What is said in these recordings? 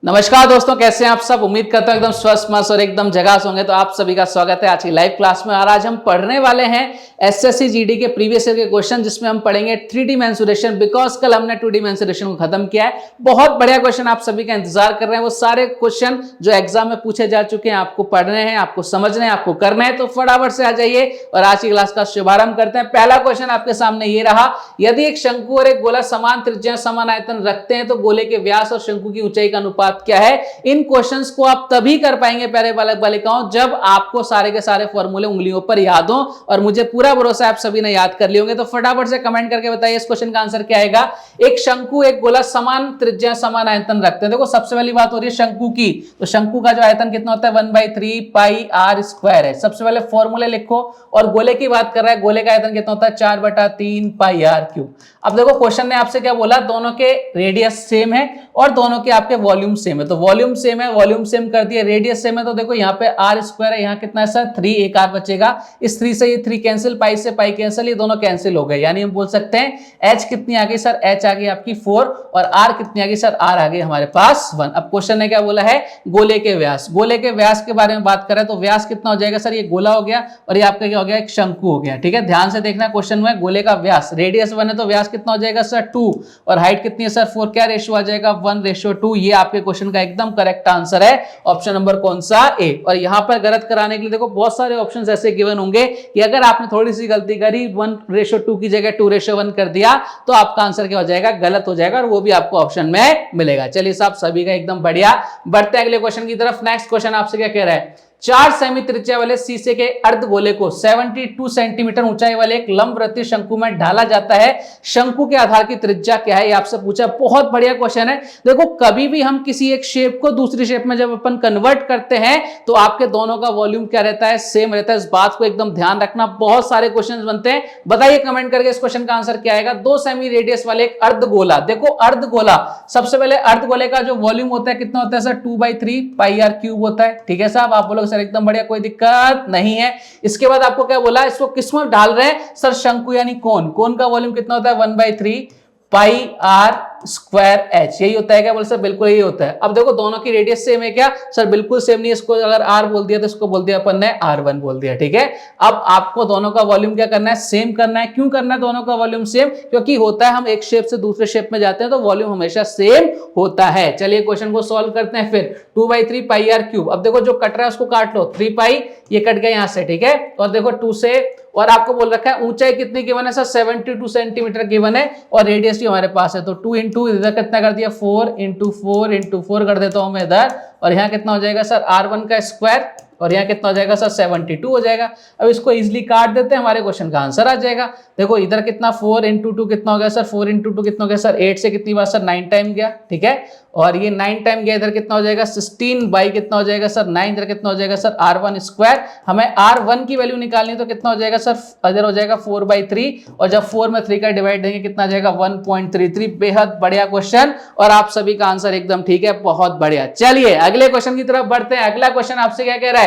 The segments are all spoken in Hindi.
नमस्कार दोस्तों, कैसे हैं आप सब। उम्मीद करता हूं एकदम स्वस्थ मस्त और एकदम झकास होंगे। तो आप सभी का स्वागत है आज की लाइव क्लास में। और आज हम पढ़ने वाले हैं एसएससी जीडी के प्रीवियस ईयर के क्वेश्चन, जिसमें हम पढ़ेंगे 3D मेंसुरेशन। बिकॉज कल हमने 2D मेंसुरेशन को खत्म किया है। बहुत बढ़िया क्वेश्चन आप सभी का इंतजार कर रहे हैं। वो सारे क्वेश्चन जो एग्जाम में पूछे जा चुके हैं, आपको पढ़ने हैं, आपको समझने हैं, आपको करना है। तो फटाफट से आ जाइए और आज की क्लास का शुभारंभ करते हैं। पहला क्वेश्चन आपके सामने ये रहा, यदि एक शंकु और एक गोला समान त्रिज्या समान आयतन रखते हैं तो गोले के व्यास और शंकु की ऊंचाई का अनुपात क्या है। इन क्वेश्चंस को आप तभी कर पाएंगे प्यारे बालक बालिकाओं, जब आपको सारे के सारे फॉर्मूले उंगलियों पर याद हो। और मुझे पूरा भरोसा आप सभी ने याद कर लिए होंगे। तो फटाफट से कमेंट करके बताइए इस क्वेश्चन का आंसर क्या आएगा। एक शंकु एक गोला समान त्रिज्या समान आयतन रखते हैं। देखो सबसे पहली बात हो रही है शंकु की, तो शंकु का जो आयतन कितना होता है 1/3 पाई आर स्क्वायर है। सबसे पहले फॉर्मूले लिखो। और गोले की बात कर रहा है, गोले का आयतन कितना होता है 4/3 पाई आर क्यूब। अब देखो क्वेश्चन ने आपसे क्या बोला, दोनों के रेडियस सेम है और दोनों के आपके वॉल्यूम सेम है। तो वॉल्यूम सेम है, वॉल्यूम सेम कर दिया, रेडियस सेम है। तो देखो यहाँ पे आर स्क्वायर है, यहाँ कितना है सर 3, एक आर बचेगा। इस 3 से ये 3 कैंसिल, पाई से पाई कैंसिल, ये दोनों कैंसिल हो गए। यानी हम बोल सकते हैं एच कितनी आ गई सर, एच आ गई आपकी 4 और आर कितनी आ गई सर, आर आ गई हमारे पास 1। अब क्वेश्चन ने क्या बोला है, गोले के व्यास। गोले के व्यास के बारे में बात करें तो व्यास कितना हो जाएगा सर, ये गोला हो गया और ये आपका क्या हो गया, एक शंकु हो गया। ठीक है, ध्यान से देखना क्वेश्चन में, गोले का व्यास रेडियस 1 है तो व्यास कितना हो जाएगा सर 2 और हाइट कितनी है सर 4। क्या रेशियो आ जाएगा 1:2। ये आपके क्वेश्चन का एकदम करेक्ट आंसर है, ऑप्शन नंबर कौन सा, ए। और यहां पर गलत कराने के लिए देखो बहुत सारे ऑप्शंस ऐसे गिवन होंगे कि अगर आपने थोड़ी सी गलती करी 1:2 की जगह 2:1 कर दिया तो आपका आंसर क्या हो जाएगा, गलत हो जाएगा। और वो भी आपको ऑप्शन में मिलेगा। चलिए साहब सभी का एकदम बढ़िया। बढ़ते हैं अगले क्वेश्चन की तरफ। नेक्स्ट क्वेश्चन आपसे क्या कह रहा है, 4 सेमी त्रिज्या वाले शीशे के अर्धगोले को 72 सेंटीमीटर ऊंचाई वाले एक लंबवृत्तीय शंकु में ढाला जाता है। शंकु के आधार की त्रिज्या क्या है, ये आपसे पूछा। बहुत बढ़िया क्वेश्चन है। देखो कभी भी हम किसी एक शेप को दूसरी शेप में जब अपन कन्वर्ट करते हैं तो आपके दोनों का वॉल्यूम क्या रहता है, सेम रहता है। इस बात को एकदम ध्यान रखना। बहुत सारे क्वेश्चन बनते हैं। बताइए कमेंट करके इस क्वेश्चन का आंसर क्या आएगा। 2 सेमी रेडियस वाले एक अर्धगोला। देखो अर्धगोला, सबसे पहले अर्धगोले का जो वॉल्यूम होता है कितना होता है सर 2/3 पाई आर क्यूब होता है। ठीक है साहब, आप बोलोगे सर एकदम बढ़िया, कोई दिक्कत नहीं है। इसके बाद आपको क्या बोला, इसको किस में डाल रहे हैं सर, शंकु यानी कोन। कोन का वॉल्यूम कितना होता है 1/3 पाई आर स्क्वायर एच। यही होता है क्या, बोल सर बिल्कुल यही होता है। अब देखो दोनों की रेडियस सेम है क्या सर, बिल्कुल सेम नहीं है। इसको अगर आर बोल दिया तो इसको बोल दिया अपन ने R1 बोल दिया। ठीक है, अब आपको दोनों का वॉल्यूम क्या करना है, सेम करना है। क्यों करना है दोनों का वॉल्यूम सेम, क्योंकि होता है हम एक शेप से दूसरे शेप में जाते हैं तो वॉल्यूम हमेशा सेम होता है। चलिए क्वेश्चन को सॉल्व करते हैं फिर। 2/3 पाई आर क्यूब। अब देखो जो कट रहा है उसको काट लो, 3 पाई ये कट गया यहां से। ठीक है, और देखो 2 से, और आपको बोल रखा है ऊंचाई कितनी गिवन है सर 72 सेंटीमीटर गिवन है और रेडियस भी हमारे पास है। तो 2 इंटू इधर कितना कर दिया 4 इंटू 4 इंटू 4 कर देता हूं मैं इधर। और यहाँ कितना हो जाएगा सर R1 का स्क्वायर और यहाँ कितना हो जाएगा सर 72 हो जाएगा। अब इसको इजीली काट देते हैं, हमारे क्वेश्चन का आंसर आ जाएगा। देखो इधर कितना 4 इंटू 2 कितना हो गया सर, 4 इंटू 2 कितना हो गया सर 8 से कितनी बार सर 9 टाइम गया। ठीक है, और ये 9 टाइम गया, इधर कितना हो जाएगा 16 बाई कितना हो जाएगा सर 9, इधर कितना हो जाएगा सर R1 स्क्वायर। हमें R1 की वैल्यू निकालनी है तो कितना हो जाएगा सर, इधर हो जाएगा 4/3 और जब 4 में 3 का डिवाइड देंगे कितना आ जाएगा 1.33। बेहद बढ़िया क्वेश्चन और आप सभी का आंसर एकदम ठीक है, बहुत बढ़िया। चलिए अगले क्वेश्चन की तरफ बढ़ते हैं। अगला क्वेश्चन आपसे क्या कह रहा है,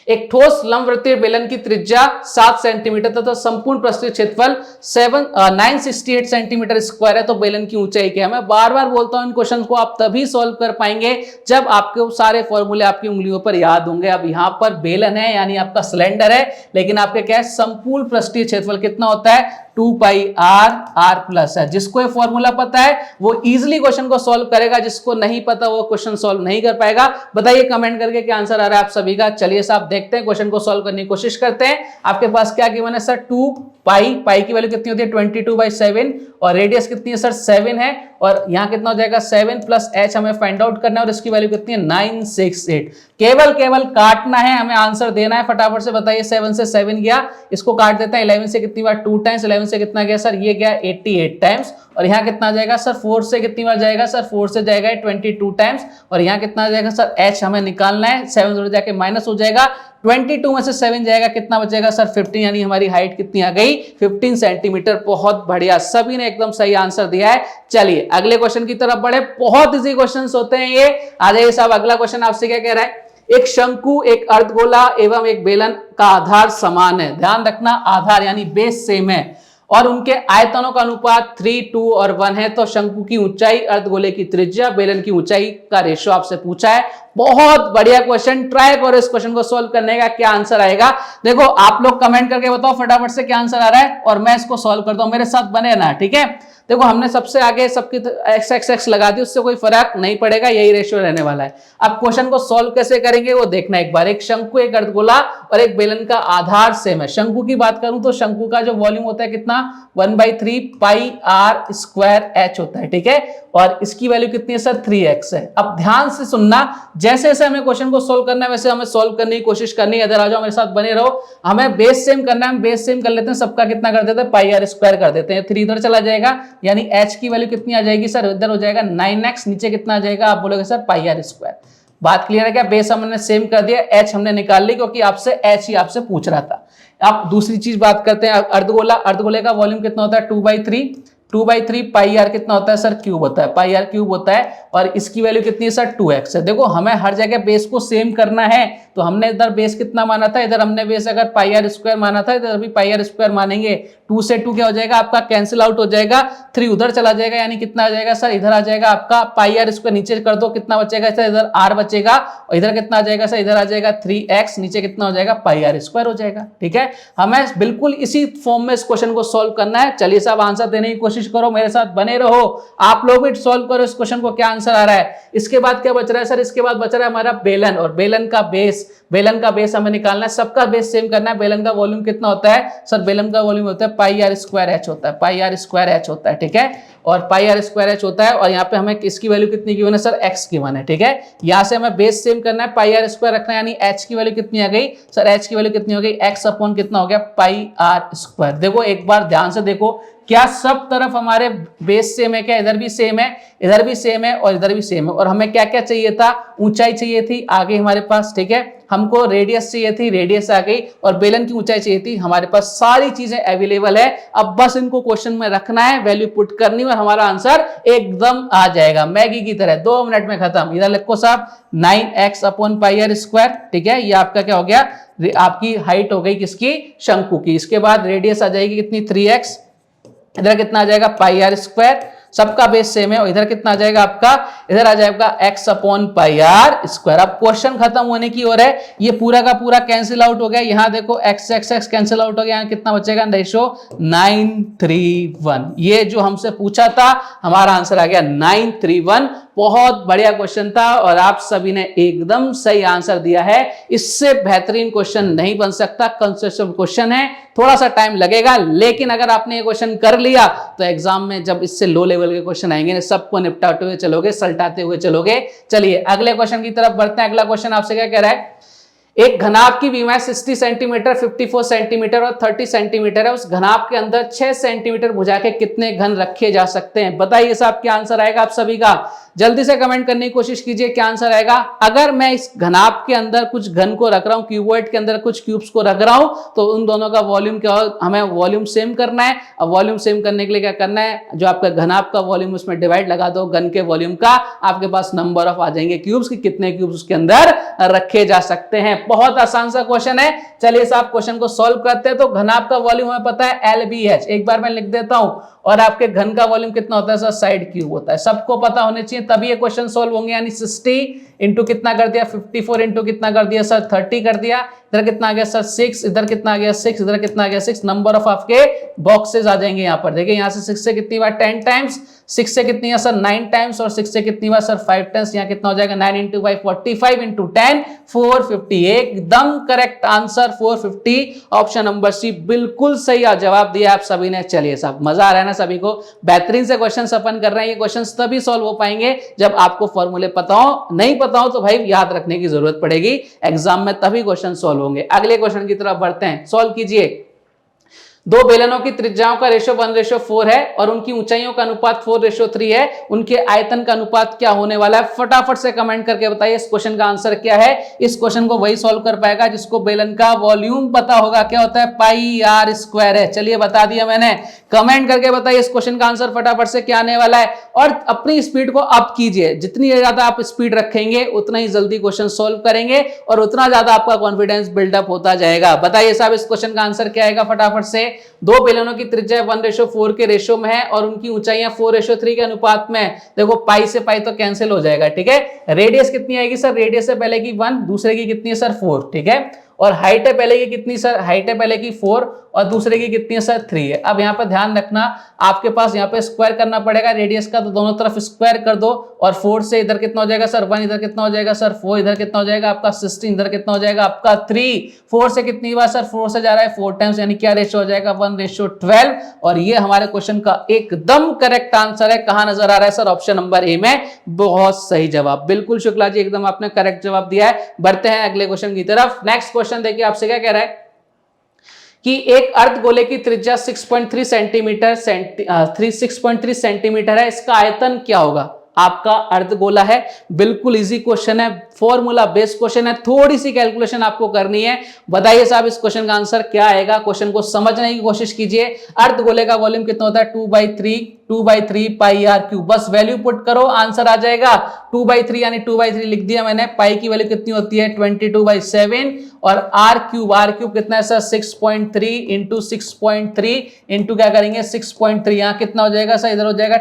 एक ठोस लंबवृत्तीय बेलन की त्रिज्या 7 सेंटीमीटर तथा संपूर्ण पृष्ठीय क्षेत्रफल 968 सेंटीमीटर स्क्वायर है तो बेलन की ऊंचाई क्या है। मैं बार बार बोलता हूं इन क्वेश्चन को आप तभी सॉल्व कर पाएंगे जब आपके सारे फॉर्मूले आपकी उंगलियों पर याद होंगे। अब यहां पर बेलन है यानी आपका सिलेंडर है, लेकिन आपके क्या है संपूर्ण पृष्ठीय क्षेत्रफल कितना होता है 2 पाई आर प्लस है। जिसको ये फॉर्मूला पता है वो इजीली क्वेश्चन को सॉल्व करेगा, जिसको नहीं पता वो क्वेश्चन सॉल्व नहीं कर पाएगा। बताइए कमेंट करके क्या आंसर आ रहा है आप सभी का। चलिए साहब देखते हैं, क्वेश्चन को सॉल्व करने की कोशिश करते हैं। आपके पास क्या गिवन है सर 2 पाई, पाई की वैल्यू कितनी होती है 22/7 और रेडियस कितनी है सर 7 है और यहाँ कितना हो जाएगा 7 प्लस एच हमें फाइंड आउट करना है और इसकी वैल्यू कितनी है 968। केवल काटना है, हमें आंसर देना है। फटाफट से बताइए, 7 से 7 गया, इसको काट देता है। 11 से कितनी बार 2 टाइम्स, 11 से कितना गया सर ये गया 88 टाइम्स और यहाँ कितना जाएगा सर 4 से कितनी बार जाएगा सर 4 से जाएगा 22 टाइम्स और यहाँ कितना जाएगा सर एच हमें निकालना है। 7 जोड़ जाके माइनस हो जाएगा, 22 में से 7 जाएगा कितना बचेगा सर 15, यानी हमारी हाइट कितनी आ गई 15 सेंटीमीटर। बहुत बढ़िया, सभी ने एकदम सही आंसर दिया है। चलिए अगले क्वेश्चन की तरफ बढ़े। बहुत इजी क्वेश्चंस होते हैं ये। आ जाइए साहब, अगला क्वेश्चन आपसे क्या कह रहा है, एक शंकु एक अर्धगोला एवं एक बेलन का आधार समान है। ध्यान रखना, आधार यानी बेस सेम है और उनके आयतनों का अनुपात 3, 2 और 1 है। तो शंकु की ऊंचाई, अर्धगोले की त्रिज्या, बेलन की ऊंचाई का रेशियो आपसे पूछा है। बहुत बढ़िया क्वेश्चन, ट्राई करो इस क्वेश्चन को सोल्व करने का, क्या आंसर आएगा। देखो आप लोग कमेंट करके बताओ फटाफट से क्या आंसर आ रहा है और मैं इसको सॉल्व करता हूं, मेरे साथ बने ना, ठीक है। देखो हमने सबसे आगे सबकी एक्स एक्स एक्स लगा दी, उससे कोई फर्क नहीं पड़ेगा, यही रेशियो रहने वाला है। अब क्वेश्चन को सॉल्व कैसे करेंगे वो देखना एक बार। एक शंकु, एक अर्धगोला और एक बेलन का आधार सेम है। शंकु की बात करूं तो शंकु का जो वॉल्यूम होता है कितना, 1/3 पाई आर स्क्वायर एच होता है, ठीक है। और इसकी वैल्यू कितनी है सर, 3x है। अब ध्यान से सुनना, जैसे जैसे हमें क्वेश्चन को सोल्व करना है वैसे हमें सोल्व करने की कोशिश करनी है। इधर आ जाओ, मेरे साथ बने रहो। हमें बेस सेम करना है, हम बेस सेम कर लेते हैं, सबका कितना कर देते हैं, पाई आर स्क्वायर कर देते हैं। 3 इधर चला जाएगा, यानी h की वैल्यू कितनी आ जाएगी सर, इधर हो जाएगा 9x, नीचे कितना आ जाएगा, आप बोलोगे सर पाई आर स्क्वायर। बात क्लियर है क्या। बेस हमने सेम कर दिया, h हमने निकाल ली क्योंकि आपसे h ही आपसे पूछ रहा था। अब दूसरी चीज बात करते हैं, अर्धगोला। अर्धगोले का वॉल्यूम कितना होता है, 2/3 पाई आर कितना होता है सर, क्यूब होता है, पाई आर क्यूब होता है। और इसकी वैल्यू कितनी है सर, 2x है। देखो हमें हर जगह बेस को सेम करना है, तो हमने इधर बेस कितना माना था, इधर हमने बेस अगर पाई आर स्क्वायर माना था, इधर भी पाई आर स्क्वायर मानेंगे। 2 से 2 क्या हो जाएगा आपका, कैंसिल आउट हो जाएगा। 3 उधर चला जाएगा, यानी कितना आ जाएगा सर, इधर आ जाएगा आपका पाई आर स्क्वायर, नीचे कर दो कितना बचेगा सर, इधर r बचेगा। और इधर कितना आ जाएगा सर, इधर आ जाएगा 3x, नीचे कितना हो जाएगा, पाई आर स्क्वायर हो जाएगा, ठीक है। हमें बिल्कुल इसी फॉर्म में इस क्वेश्चन को सोल्व करना है। चलिए साहब आंसर देने की कोशिश करो, मेरे साथ बने रहो, आप लोग भी सोल्व करो इस क्वेश्चन को, क्या आंसर आ रहा है। इसके बाद क्या बच रहा है सर, इसके बाद बच रहा है हमारा बेलन, और बेलन का बेस हमें निकालना है। सबका बेस सेम करना है। बेलन का वॉल्यूम कितना होता है सर, बेलन का वॉल्यूम होता है पाई आर स्क्वायर एच होता है, पाई आर स्क्वायर एच होता है, ठीक है। और पाई आर स्क्वायर एच होता है, और यहाँ पे हमें किसकी वैल्यू कितनी गिवन है सर, x गिवन है, ठीक है। यहाँ से हमें बेस सेम करना है, पाई आर स्क्वायर रखना है, यानी h की वैल्यू कितनी आ गई सर, h की वैल्यू कितनी हो गई, x अपॉन कितना हो गया, पाई आर स्क्वायर। देखो एक बार ध्यान से देखो, क्या सब तरफ हमारे बेस सेम है क्या, इधर भी सेम है, इधर भी सेम है और इधर भी सेम है। और हमें क्या क्या चाहिए था, ऊंचाई चाहिए थी आगे हमारे पास, ठीक है। हमको रेडियस चाहिए थी, रेडियस आ गई, और बेलन की ऊंचाई चाहिए थी, हमारे पास सारी चीजें अवेलेबल है। अब बस इनको क्वेश्चन में रखना है, वैल्यू पुट करनी है और हमारा आंसर एकदम आ जाएगा मैगी की तरह, 2 मिनट में खत्म। इधर लिखो साहब 9x upon pi R square, ठीक है। ये आपका क्या हो गया, आपकी हाइट हो गई किसकी, शंकु की। इसके बाद रेडियस आ जाएगी कितनी, 3x, इधर कितना आ जाएगा पाई आर स्क्वायर, सबका बेस सेम है। और इधर कितना आ जाएगा आपका, इधर आ जाएगा x upon pi R square. अब क्वेश्चन खत्म होने की ओर है, ये पूरा का पूरा कैंसिल आउट हो गया। यहाँ देखो x x x cancel out हो गया, यहाँ कितना बचेगा, रेशो 9:3:1। ये जो हमसे पूछा था हमारा आंसर आ गया 9:3:1। बहुत बढ़िया क्वेश्चन था और आप सभी ने एकदम सही आंसर दिया है। इससे बेहतरीन क्वेश्चन नहीं बन सकता, कंसेप्चुअल क्वेश्चन है, थोड़ा सा टाइम लगेगा, लेकिन अगर आपने ये क्वेश्चन कर लिया तो एग्जाम में जब इससे लो लेवल के क्वेश्चन आएंगे सबको निपटाते हुए चलोगे, सलटाते हुए चलोगे। चलिए अगले क्वेश्चन की तरफ बढ़ते हैं। अगला क्वेश्चन आपसे क्या कह रहा है, एक घनाभ की विमाएं 60 सेंटीमीटर, 54 सेंटीमीटर और 30 सेंटीमीटर है। उस घनाभ के अंदर 6 सेंटीमीटर भुजा के कितने घन रखे जा सकते हैं। बताइए साहब क्या आंसर आएगा आप सभी का, जल्दी से कमेंट करने की कोशिश कीजिए क्या आंसर आएगा। अगर मैं इस घनाभ के अंदर कुछ घन को रख रहा हूं, क्यूबॉइड के अंदर कुछ क्यूब्स को रख रहा हूं, तो उन दोनों का वॉल्यूम क्या हो, हमें वॉल्यूम सेम करना है। अब वॉल्यूम सेम करने के लिए क्या करना है, जो आपका घनाभ का वॉल्यूम उसमें डिवाइड लगा दो घन के वॉल्यूम का, आपके पास नंबर ऑफ आ जाएंगे क्यूब्स की, कितने क्यूब्स उसके अंदर रखे जा सकते हैं। बहुत आसान सा क्वेश्चन है। चलिए साहब क्वेश्चन को सॉल्व करते हैं। तो घनाभ का वॉल्यूम हमें पता है LBH, एक बार मैं लिख देता हूं। और आपके घन का वॉल्यूम कितना होता है सर, साइड क्यूब होता है, सबको पता होने चाहिए तभी ये क्वेश्चन सॉल्व होंगे। यानी 60 इंटू कितना कर दिया, 54 इंटू कितना कर दिया सर, 30 कर दिया। इधर कितना आ गया सर 6, इधर कितना आ गया 6, इधर कितना आ गया 6। नंबर ऑफ आपके बॉक्सेस आ जाएंगे यहाँ पर। देखिए यहाँ से 6 से कितनी बार 10 टाइम्स, 6 से कितनी है सर 9 टाइम्स, और 6 से कितनी बार सर 5 टाइम्स। यहाँ कितना हो जाएगा 9 इंटू 5 45 इंटू 10 450। एकदम correct answer 450, option number C बिल्कुल सही जवाब दिया आप सभी ने। चलिए साहब मजा आ रहा है ना सभी को, बेहतरीन से क्वेश्चन अपन कर रहे हैं। ये क्वेश्चन तभी सॉल्व हो पाएंगे जब आपको फॉर्मूले पता हो, नहीं पता हो तो भाई याद रखने की जरूरत पड़ेगी एग्जाम में, तभी क्वेश्चन सॉल्व होंगे। अगले क्वेश्चन की तरफ बढ़ते हैं, सॉल्व कीजिए। दो बेलनों की त्रिज्याओं का रेशो 1:4 है और उनकी ऊंचाइयों का अनुपात 4:3 है। उनके आयतन का अनुपात क्या होने वाला है, फटाफट से कमेंट करके बताइए इस क्वेश्चन का आंसर क्या है। इस क्वेश्चन को वही सॉल्व कर पाएगा जिसको बेलन का वॉल्यूम पता होगा, क्या होता है पाई आर स्क्वायर है। चलिए बता दिया मैंने, कमेंट करके बताइए इस क्वेश्चन का आंसर फटाफट से क्या आने वाला है। और अपनी स्पीड को अप कीजिए, जितनी ज्यादा आप स्पीड रखेंगे उतना ही जल्दी क्वेश्चन सॉल्व करेंगे और उतना ज्यादा आपका कॉन्फिडेंस बिल्डअप होता जाएगा। बताइए साहब इस क्वेश्चन का आंसर क्या आएगा फटाफट से। दो बेलनों की त्रिज्या 1:4 के रेशो में है और उनकी ऊंचाइयां 4:3 के अनुपात में है। देखो पाई से पाई तो कैंसिल हो जाएगा, ठीक है। रेडियस कितनी आएगी सर, रेडियस से पहले की 1, दूसरे की कितनी है सर 4, ठीक है। और हाइट है पहले की कितनी सर, हाइट है पहले की 4 और दूसरे की कितनी है सर 3 है। अब यहाँ पर ध्यान रखना, आपके पास यहाँ पे स्क्वायर करना पड़ेगा रेडियस का, तो दोनों तरफ स्क्वायर कर दो और 4 से इधर कितना हो जाएगा सर 1, इधर कितना हो जाएगा सर 4, इधर कितना हो जाएगा आपका 16, इधर कितना हो जाएगा आपका 3, 4 से कितनी बार सर 4 से जा रहा है 4 टाइम्स, यानी क्या रेशो हो जाएगा 1:12। और ये हमारे क्वेश्चन का एकदम करेक्ट आंसर है। कहां नजर आ रहा है सर, ऑप्शन नंबर ए में। बहुत सही जवाब, बिल्कुल शुक्ला जी, एकदम आपने करेक्ट जवाब दिया है। बढ़ते हैं अगले क्वेश्चन की तरफ। नेक्स्ट क्वेश्चन देखिए आपसे क्या कह रहा है कि एक अर्धगोले की त्रिज्या 6.3 सेंटीमीटर है, इसका आयतन क्या होगा। आपका अर्धगोला है, बिल्कुल इजी क्वेश्चन है, फॉर्मूला बेस्ड क्वेश्चन है, थोड़ी सी कैलकुलेशन आपको करनी है। बताइए साहब इस क्वेश्चन का आंसर क्या आएगा। क्वेश्चन को समझने की कोशिश कीजिए। अर्धगोले का वॉल्यूम कितना होता है 2/3 पाई आर क्यूब, बस वैल्यू पुट करो आंसर आ जाएगा 2/3, यानी 2/3 लिख दिया मैंने। पाई की वैल्यू कितनी होती है 22/7 और आर क्यूब कितना है सर 6.3 इंटू 6.3 इंटू क्या करेंगे 6.3, यहाँ कितना हो जाएगा सर, इधर हो जाएगा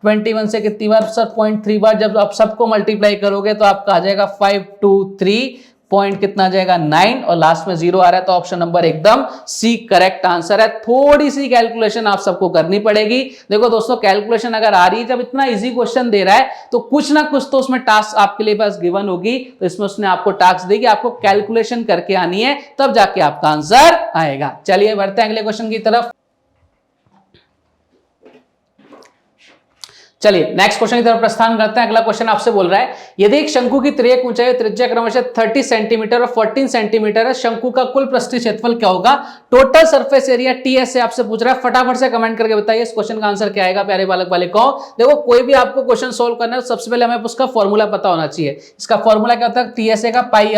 21 से कितनी बार सर 0.3 बार। जब आप सबको मल्टीप्लाई करोगे तो आपका आ जाएगा 523 पॉइंट कितना आ जाएगा 9 और लास्ट में 0 आ रहा है, तो ऑप्शन नंबर एकदम सी करेक्ट आंसर है। थोड़ी सी कैलकुलेशन आप सबको करनी पड़ेगी। देखो दोस्तों, कैलकुलेशन अगर आ रही है, जब इतना इजी क्वेश्चन दे रहा है तो कुछ ना कुछ तो उसमें टास्क आपके लिए पास गिवन होगी, तो इसमें उसने आपको टास्क दी कि आपको कैलकुलेशन करके आनी है, तब जाके आपका आंसर आएगा। चलिए बढ़ते हैं अगले क्वेश्चन की तरफ। चलिए नेक्स्ट क्वेश्चन की तरफ प्रस्थान करते हैं। अगला क्वेश्चन आपसे बोल रहा है, यदि एक शंकु की तिर्यक ऊंचाई त्रिज्या क्रमशः 30 सेंटीमीटर और 14 सेंटीमीटर है, शंकु का कुल पृष्ठीय क्षेत्रफल क्या होगा। टोटल सरफेस एरिया टीएस से आपसे पूछ रहा है। फटाफट से कमेंट करके बताइए इस क्वेश्चन का आंसर क्या आएगा प्यारे बालक बालिकाओं। देखो कोई भी आपको क्वेश्चन सोल्व करना है तो सबसे पहले हमें उसका फॉर्मूला पता होना चाहिए। इसका फॉर्मूला क्या होता है, टीएसए का पाई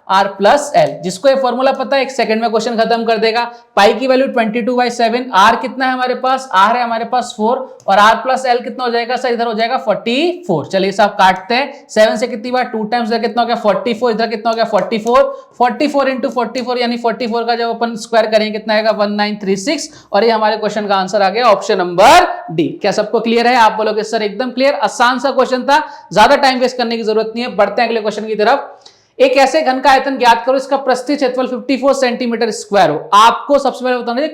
आर प्लस एल। जिसको ये फॉर्मूला पता है 1 सेकंड में क्वेश्चन खत्म कर देगा। पाई की वैल्यू 22/7, आर कितना है हमारे पास, आर है हमारे पास 4 और आर प्लस एल कितना हो जाएगा सर, इधर हो जाएगा 44। चलिए साहब काटते हैं, 7 से कितनी बार 2 टाइम्स, इधर कितना हो गया 44, इधर कितना हो गया 44 इंटू 44 यानी 44 का जब अपन स्क्वायर करेंगे कितना आएगा 1936 और ये हमारे क्वेश्चन का आंसर आ गया ऑप्शन नंबर डी। क्या सबको क्लियर है, आप बोलोगे सर एकदम क्लियर। आसान सा क्वेश्चन था, ज्यादा टाइम वेस्ट करने की जरूरत नहीं है। बढ़ते हैं अगले क्वेश्चन की तरफ। एक ऐसे घन का आयतन ज्ञात करो इसका पृष्ठीय क्षेत्रफल 54 सेंटीमीटर स्क्वायर हो। आपको सबसे पहले बताना है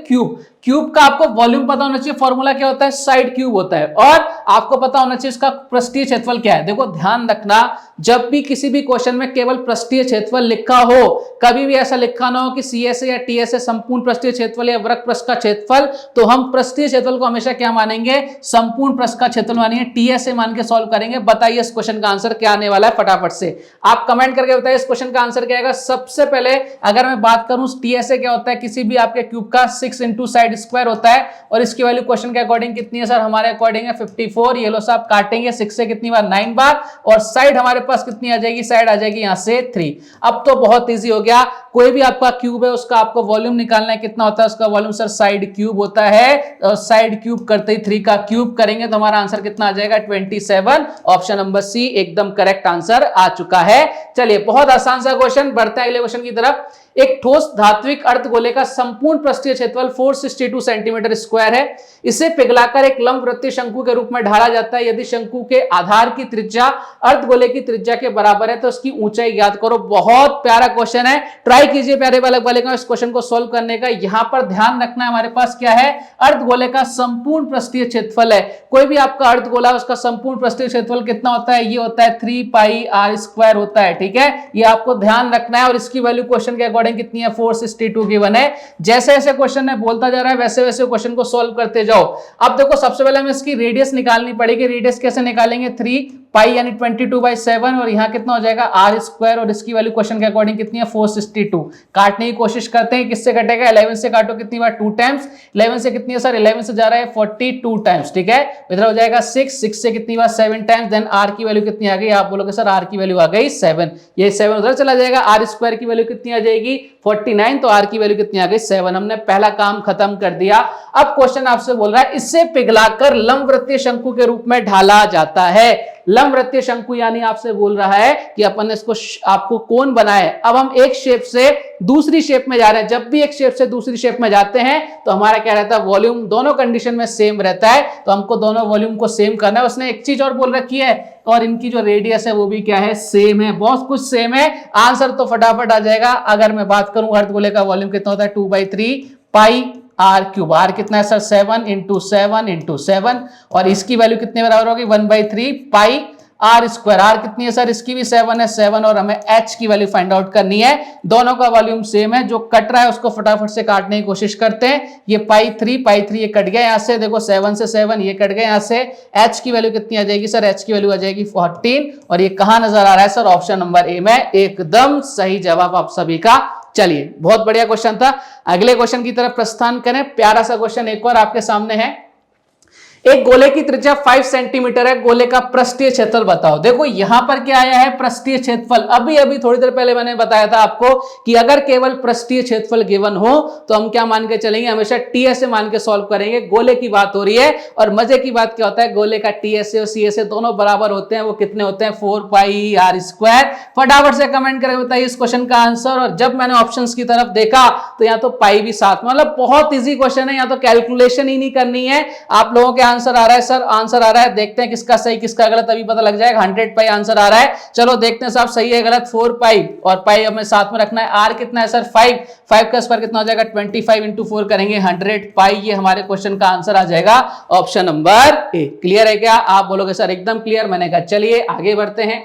क्यूब का आपको वॉल्यूम पता होना चाहिए। फॉर्मूला क्या होता है, साइड क्यूब होता है। और आपको पता होना चाहिए इसका पृष्ठीय क्षेत्रफल क्या है। देखो ध्यान रखना, जब भी किसी भी क्वेश्चन में केवल पृष्ठीय क्षेत्रफल लिखा हो, कभी भी ऐसा लिखा ना हो कि सीएसए या टीएसए संपूर्ण पृष्ठीय क्षेत्रफल या वृत्त पृष्ठ का क्षेत्रफल, तो हम पृष्ठीय क्षेत्रफल को हमेशा क्या मानेंगे, संपूर्ण पृष्ठ का क्षेत्रफल मानेंगे, टीएसए मान के सॉल्व करेंगे। बताइए इस क्वेश्चन का आंसर क्या आने वाला है, फटाफट से आप कमेंट करके बताइए इस क्वेश्चन का आंसर क्या आएगा। सबसे पहले अगर मैं बात करूं टीएसए क्या होता है, किसी भी आपके क्यूब का 6 इंटू साइड स्क्वायर होता है और इसकी वैल्यू क्वेश्चन के अकॉर्डिंग कितनी है सर, हमारे अकॉर्डिंग है 54। ये लो साहब काटेंगे 6 से कितनी बार 9 बार और साइड हमारे पास कितनी आ जाएगी, साइड आ जाएगी यहां से 3। अब तो बहुत इजी हो गया, कोई भी आपका क्यूब है उसका आपको वॉल्यूम निकालना है, कितना होता है उसका वॉल्यूम सर, साइड क्यूब होता है और साइड क्यूब करते ही 3 का क्यूब करेंगे तो हमारा आंसर कितना आ जाएगा 27। ऑप्शन नंबर सी एकदम करेक्ट आंसर आ चुका है। चलिए बहुत आसान सा क्वेश्चन, बढ़ते हैं अगले क्वेश्चन की तरफ। एक ठोस धात्विक अर्धगोले का संपूर्ण पृष्ठीय क्षेत्रफल 462 सेंटीमीटर स्क्वायर है। इसे पिघलाकर एक लंबवृत्तीय शंकु के रूप में ढाला जाता है। यदि शंकु के आधार की त्रिज्या अर्धगोले की त्रिज्या के बराबर है तो उसकी ऊंचाई ज्ञात करो। बहुत प्यारा क्वेश्चन है, ट्राई कीजिए प्यारे बालक बालिकाओं इस क्वेश्चन को सोल्व करने का। यहां पर ध्यान रखना है हमारे पास क्या है, अर्धगोले का संपूर्ण पृष्ठीय क्षेत्रफल है। कोई भी आपका अर्धगोला उसका संपूर्ण पृष्ठीय क्षेत्रफल कितना होता है, ये होता है 3 पाई आर स्क्वायर होता है। ठीक है, ये आपको ध्यान रखना है और इसकी वैल्यू क्वेश्चन के अकॉर्डिंग कितनी है 462 गिवन है। जैसे जैसे क्वेश्चन में बोलता जा रहा है वैसे वैसे क्वेश्चन को सोल्व करते जाओ। अब देखो सबसे पहले हमें इसकी रेडियस निकालनी पड़ेगी। रेडियस कैसे निकालेंगे, 3 पाई यानी 22/7 और यहाँ कितना हो जाएगा आर स्क्वायर और इसकी वैल्यू क्वेश्चन के अकॉर्डिंग कितनी है 462। काटने की कोशिश करते हैं, किससे कटेगा 11 से काटो कितनी बार 2 टाइम्स। 11 से कितनी है सर, 11 से जा रहा है 42 टाइम्स। ठीक है, इधर हो जाएगा 6 से कितनी बार 7 टाइम्स। देन आर की वैल्यू कितनी आ गई, आप बोलोगे सर आर की वैल्यू आ गई 7। ये 7 उधर चला जाएगा, आर स्क्वायर की वैल्यू कितनी आ जाएगी 49, तो आर की वैल्यू कितनी आ गई 7। हमने पहला काम खत्म कर दिया। अब क्वेश्चन आपसे बोल रहा है इससे पिघलाकर लंबवृत्तीय शंकु के रूप में ढाला जाता है। लंब वृत्तीय शंकु यानी आपसे बोल रहा है कि अपन इसको आपको कोन बनाए। अब हम एक शेप से दूसरी शेप में जा रहे हैं, जब भी एक शेप से दूसरी शेप में जाते हैं तो हमारा क्या रहता है, वॉल्यूम दोनों कंडीशन में सेम रहता है, तो हमको दोनों वॉल्यूम को सेम करना है। उसने एक चीज और बोल रखी है, और इनकी जो रेडियस है वो भी क्या है, सेम है, बहुत कुछ सेम है। आंसर तो फटाफट आ जाएगा। अगर मैं बात करूं अर्धगोले का वॉल्यूम कितना होता है, 2/3 पाई आर क्यूब। आर कितना है सर, 7 × 7 × 7, और इसकी वैल्यू कितने बराबर होगी, 1/3 पाई आर स्क्वायर। आर कितनी है सर, इसकी भी 7 है, 7, और हमें एच की वैल्यू फाइंड आउट करनी है। दोनों का वॉल्यूम सेम है, जो कट रहा है उसको फटाफट से काटने की कोशिश करते हैं। ये पाई3 ये कट गया यहाँ से, देखो 7 से 7 ये कट गया यहाँ से। एच की वैल्यू कितनी आ जाएगी सर, एच की वैल्यू आ जाएगी 14, और ये कहां नजर आ रहा है सर, ऑप्शन नंबर ए में। एकदम सही जवाब आप सभी का। चलिए, बहुत बढ़िया क्वेश्चन था। अगले क्वेश्चन की तरफ प्रस्थान करें। प्यारा सा क्वेश्चन एक और आपके सामने है। एक गोले की त्रिज्या 5 सेंटीमीटर है, गोले का पृष्ठीय क्षेत्रफल बताओ। देखो यहां पर क्या आया है, पृष्ठीय क्षेत्रफल। अभी थोड़ी देर पहले मैंने बताया था आपको कि अगर केवल पृष्ठीय क्षेत्रफल गिवन हो तो हम क्या मान के चलेंगे, हमेशा टीएसए मान के सॉल्व करेंगे। गोले की बात हो रही है, और मजे की बात क्या होता है, गोले का टीएसए और सीएसए दोनों बराबर होते हैं। वो कितने होते हैं, 4 पाई आर स्क्वायर। फटाफट से कमेंट करके बताइए इस क्वेश्चन का आंसर। और जब मैंने ऑप्शंस की तरफ देखा तो यहाँ तो पाई भी साथ, मतलब बहुत ईजी क्वेश्चन है, यहाँ तो कैलकुलेशन ही नहीं करनी है। आप लोगों के आंसर आ रहा है सर, आंसर आ रहा है, देखते हैं किसका सही किसका गलत, अभी पता लग जाएगा। 100 पाई आंसर आ रहा है, चलो देखते हैं साहब सही है गलत। 4 पाई और पाई हमें साथ में रखना है। आर कितना है सर, 5 का स्क्वायर कितना हो जाएगा, 25 × 4 करेंगे 100 पाई। ये हमारे क्वेश्चन का आंसर आ जाएगा ऑप्शन नंबर ए। क्लियर है क्या? आप बोलोगे सर एकदम क्लियर। मैंने कहा चलिए आगे बढ़ते हैं।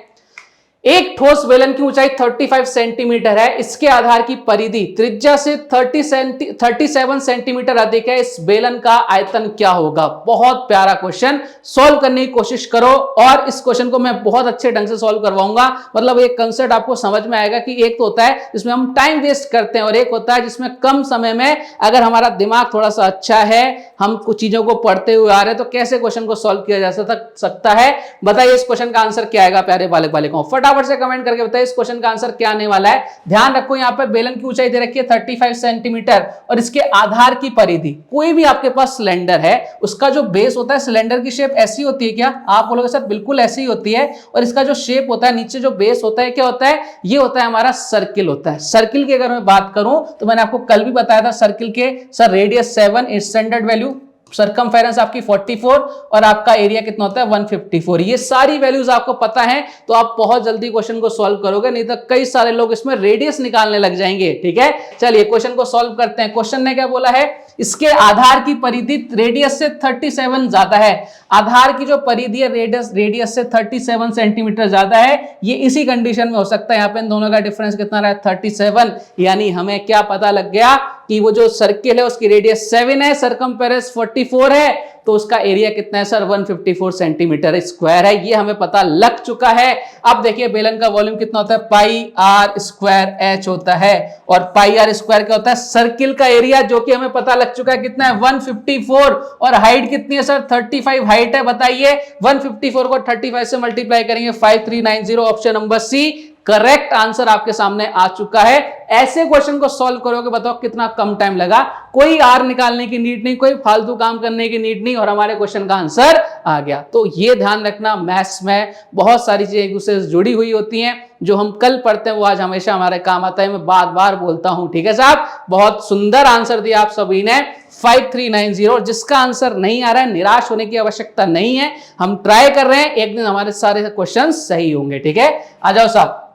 एक ठोस बेलन की ऊंचाई 35 सेंटीमीटर है, इसके आधार की परिधि त्रिज्या से 37 सेंटीमीटर अधिक है, इस बेलन का आयतन क्या होगा? बहुत प्यारा क्वेश्चन, सॉल्व करने की कोशिश करो। और इस क्वेश्चन को मैं बहुत अच्छे ढंग से सॉल्व करवाऊंगा। मतलब एक कंसेप्ट आपको समझ में आएगा कि एक तो होता है जिसमें हम टाइम वेस्ट करते हैं, और एक होता है जिसमें कम समय में अगर हमारा दिमाग थोड़ा सा अच्छा है, हम कुछ चीजों को पढ़ते हुए आ रहे हैं, तो कैसे क्वेश्चन को सॉल्व किया जा सकता है। बताइए इस क्वेश्चन का आंसर क्या आएगा प्यारे बालिकाओं, फटाफट से कमेंट करके बताइए इस क्वेश्चन का आंसर क्या आने वाला है। ध्यान रखो यहाँ पे बेलन की ऊंचाई दे रखी है 35 सेंटीमीटर, और इसके आधार की परिधि। कोई भी आपके पास सिलेंडर है, उसका जो बेस होता है, सिलेंडर की शेप ऐसी होती है क्या? आप बोलोगे सर बिल्कुल ऐसी ही होती है। और इसका जो शेप होता है, नीचे जो बेस होता है, क्या होता है? ये होता है हमारा सर्किल होता है। सर्किल की अगर मैं बात करूं तो मैंने आपको कल भी बताया था, सर्किल के sir radius 7, standard value, circumference आपकी 44, और आपका एरिया कितना होता है 154। ये सारी वैल्यूज आपको पता है तो आप बहुत जल्दी क्वेश्चन को सॉल्व करोगे, नहीं तो कई सारे लोग इसमें रेडियस निकालने लग जाएंगे। ठीक है, चलिए क्वेश्चन को सॉल्व करते हैं। क्वेश्चन ने क्या बोला है, इसके आधार की परिधि रेडियस से 37 ज्यादा है। आधार की जो परिधि है रेडियस से 37 सेंटीमीटर ज्यादा है। ये इसी कंडीशन में हो सकता है। यहाँ पे इन दोनों का डिफरेंस कितना रहा है, 37। यानी हमें क्या पता लग गया कि वो जो सर्किल है उसकी रेडियस 7 है, सरकमफेरेंस 44 है, तो उसका एरिया कितना है सर, 154 सेंटीमीटर स्क्वायर है। ये हमें पता लग चुका है। अब देखिए बेलन का वॉल्यूम कितना होता है, पाई आर स्क्वायर एच होता है, और पाई आर स्क्वायर क्या होता है, सर्किल का एरिया, जो कि हमें पता लग चुका है कितना है 154, और हाइट कितनी है सर 35 हाइट है। बताइए 154 को 35 से मल्टीप्लाई करेंगे 5390, option number C correct answer आपके सामने आ चुका है। ऐसे क्वेश्चन को सॉल्व करोगे, बताओ कितना कम टाइम लगा। कोई आर निकालने की नीड नहीं, कोई फालतू काम करने की नीड नहीं, और हमारे क्वेश्चन का आंसर आ गया। तो ये ध्यान रखना, मैथ्स में बहुत सारी चीजें एक दूसरे से जुड़ी हुई होती हैं। जो हम कल पढ़ते हैं वो आज हमेशा हमारे काम आता है, मैं बार बार बोलता हूं। ठीक है साहब, बहुत सुंदर आंसर दिया आप सभी ने, 5390। जिसका आंसर नहीं आ रहा है, निराश होने की आवश्यकता नहीं है, हम ट्राई कर रहे हैं, एक दिन हमारे सारे क्वेश्चन सही होंगे। ठीक है, आ जाओ साहब।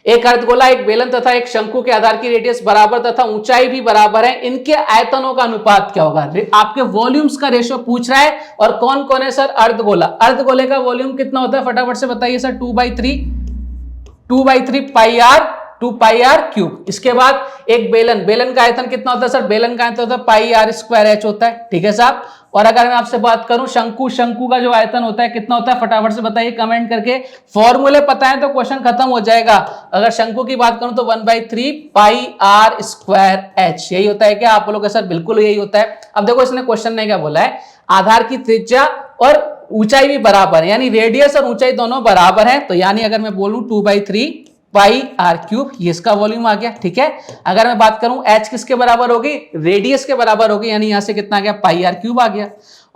एक अर्धगोला, एक बेलन तथा एक शंकु के आधार की रेडियस बराबर तथा ऊंचाई भी बराबर है, इनके आयतनों का अनुपात क्या होगा? आपके वॉल्यूम्स का रेशियो पूछ रहा है। और कौन कौन है सर? अर्धगोला। अर्धगोले का वॉल्यूम कितना होता है, फटाफट से बताइए sir. 2/3 pi R, 2 pi R cube. इसके बाद एक बेलन, बेलन का आयतन कितना होता है सर? बेलन का आयतन होता है पाई आर स्क्वायर एच होता है। ठीक है साहब। और अगर मैं आपसे बात करूं शंकु, शंकु का जो आयतन होता है कितना होता है, फटाफट से बताइए कमेंट करके। फॉर्मूले पता है तो क्वेश्चन खत्म हो जाएगा। अगर शंकु की बात करूं तो 1/3 पाई आर स्क्वायर एच, यही होता है क्या? आप बोलोगे सर बिल्कुल यही होता है। अब देखो इसने क्वेश्चन ने क्या बोला है, आधार की त्रिज्या और ऊंचाई भी बराबर है, यानी रेडियस और ऊंचाई दोनों बराबर है। तो यानी अगर मैं बोलूं 2/3 पाई आर क्यूब, ये इसका वॉल्यूम आ गया। ठीक है, अगर मैं बात करूं एच किसके बराबर होगी, रेडियस के बराबर होगी, यानी यहां से कितना आ गया, पाई आर क्यूब आ गया।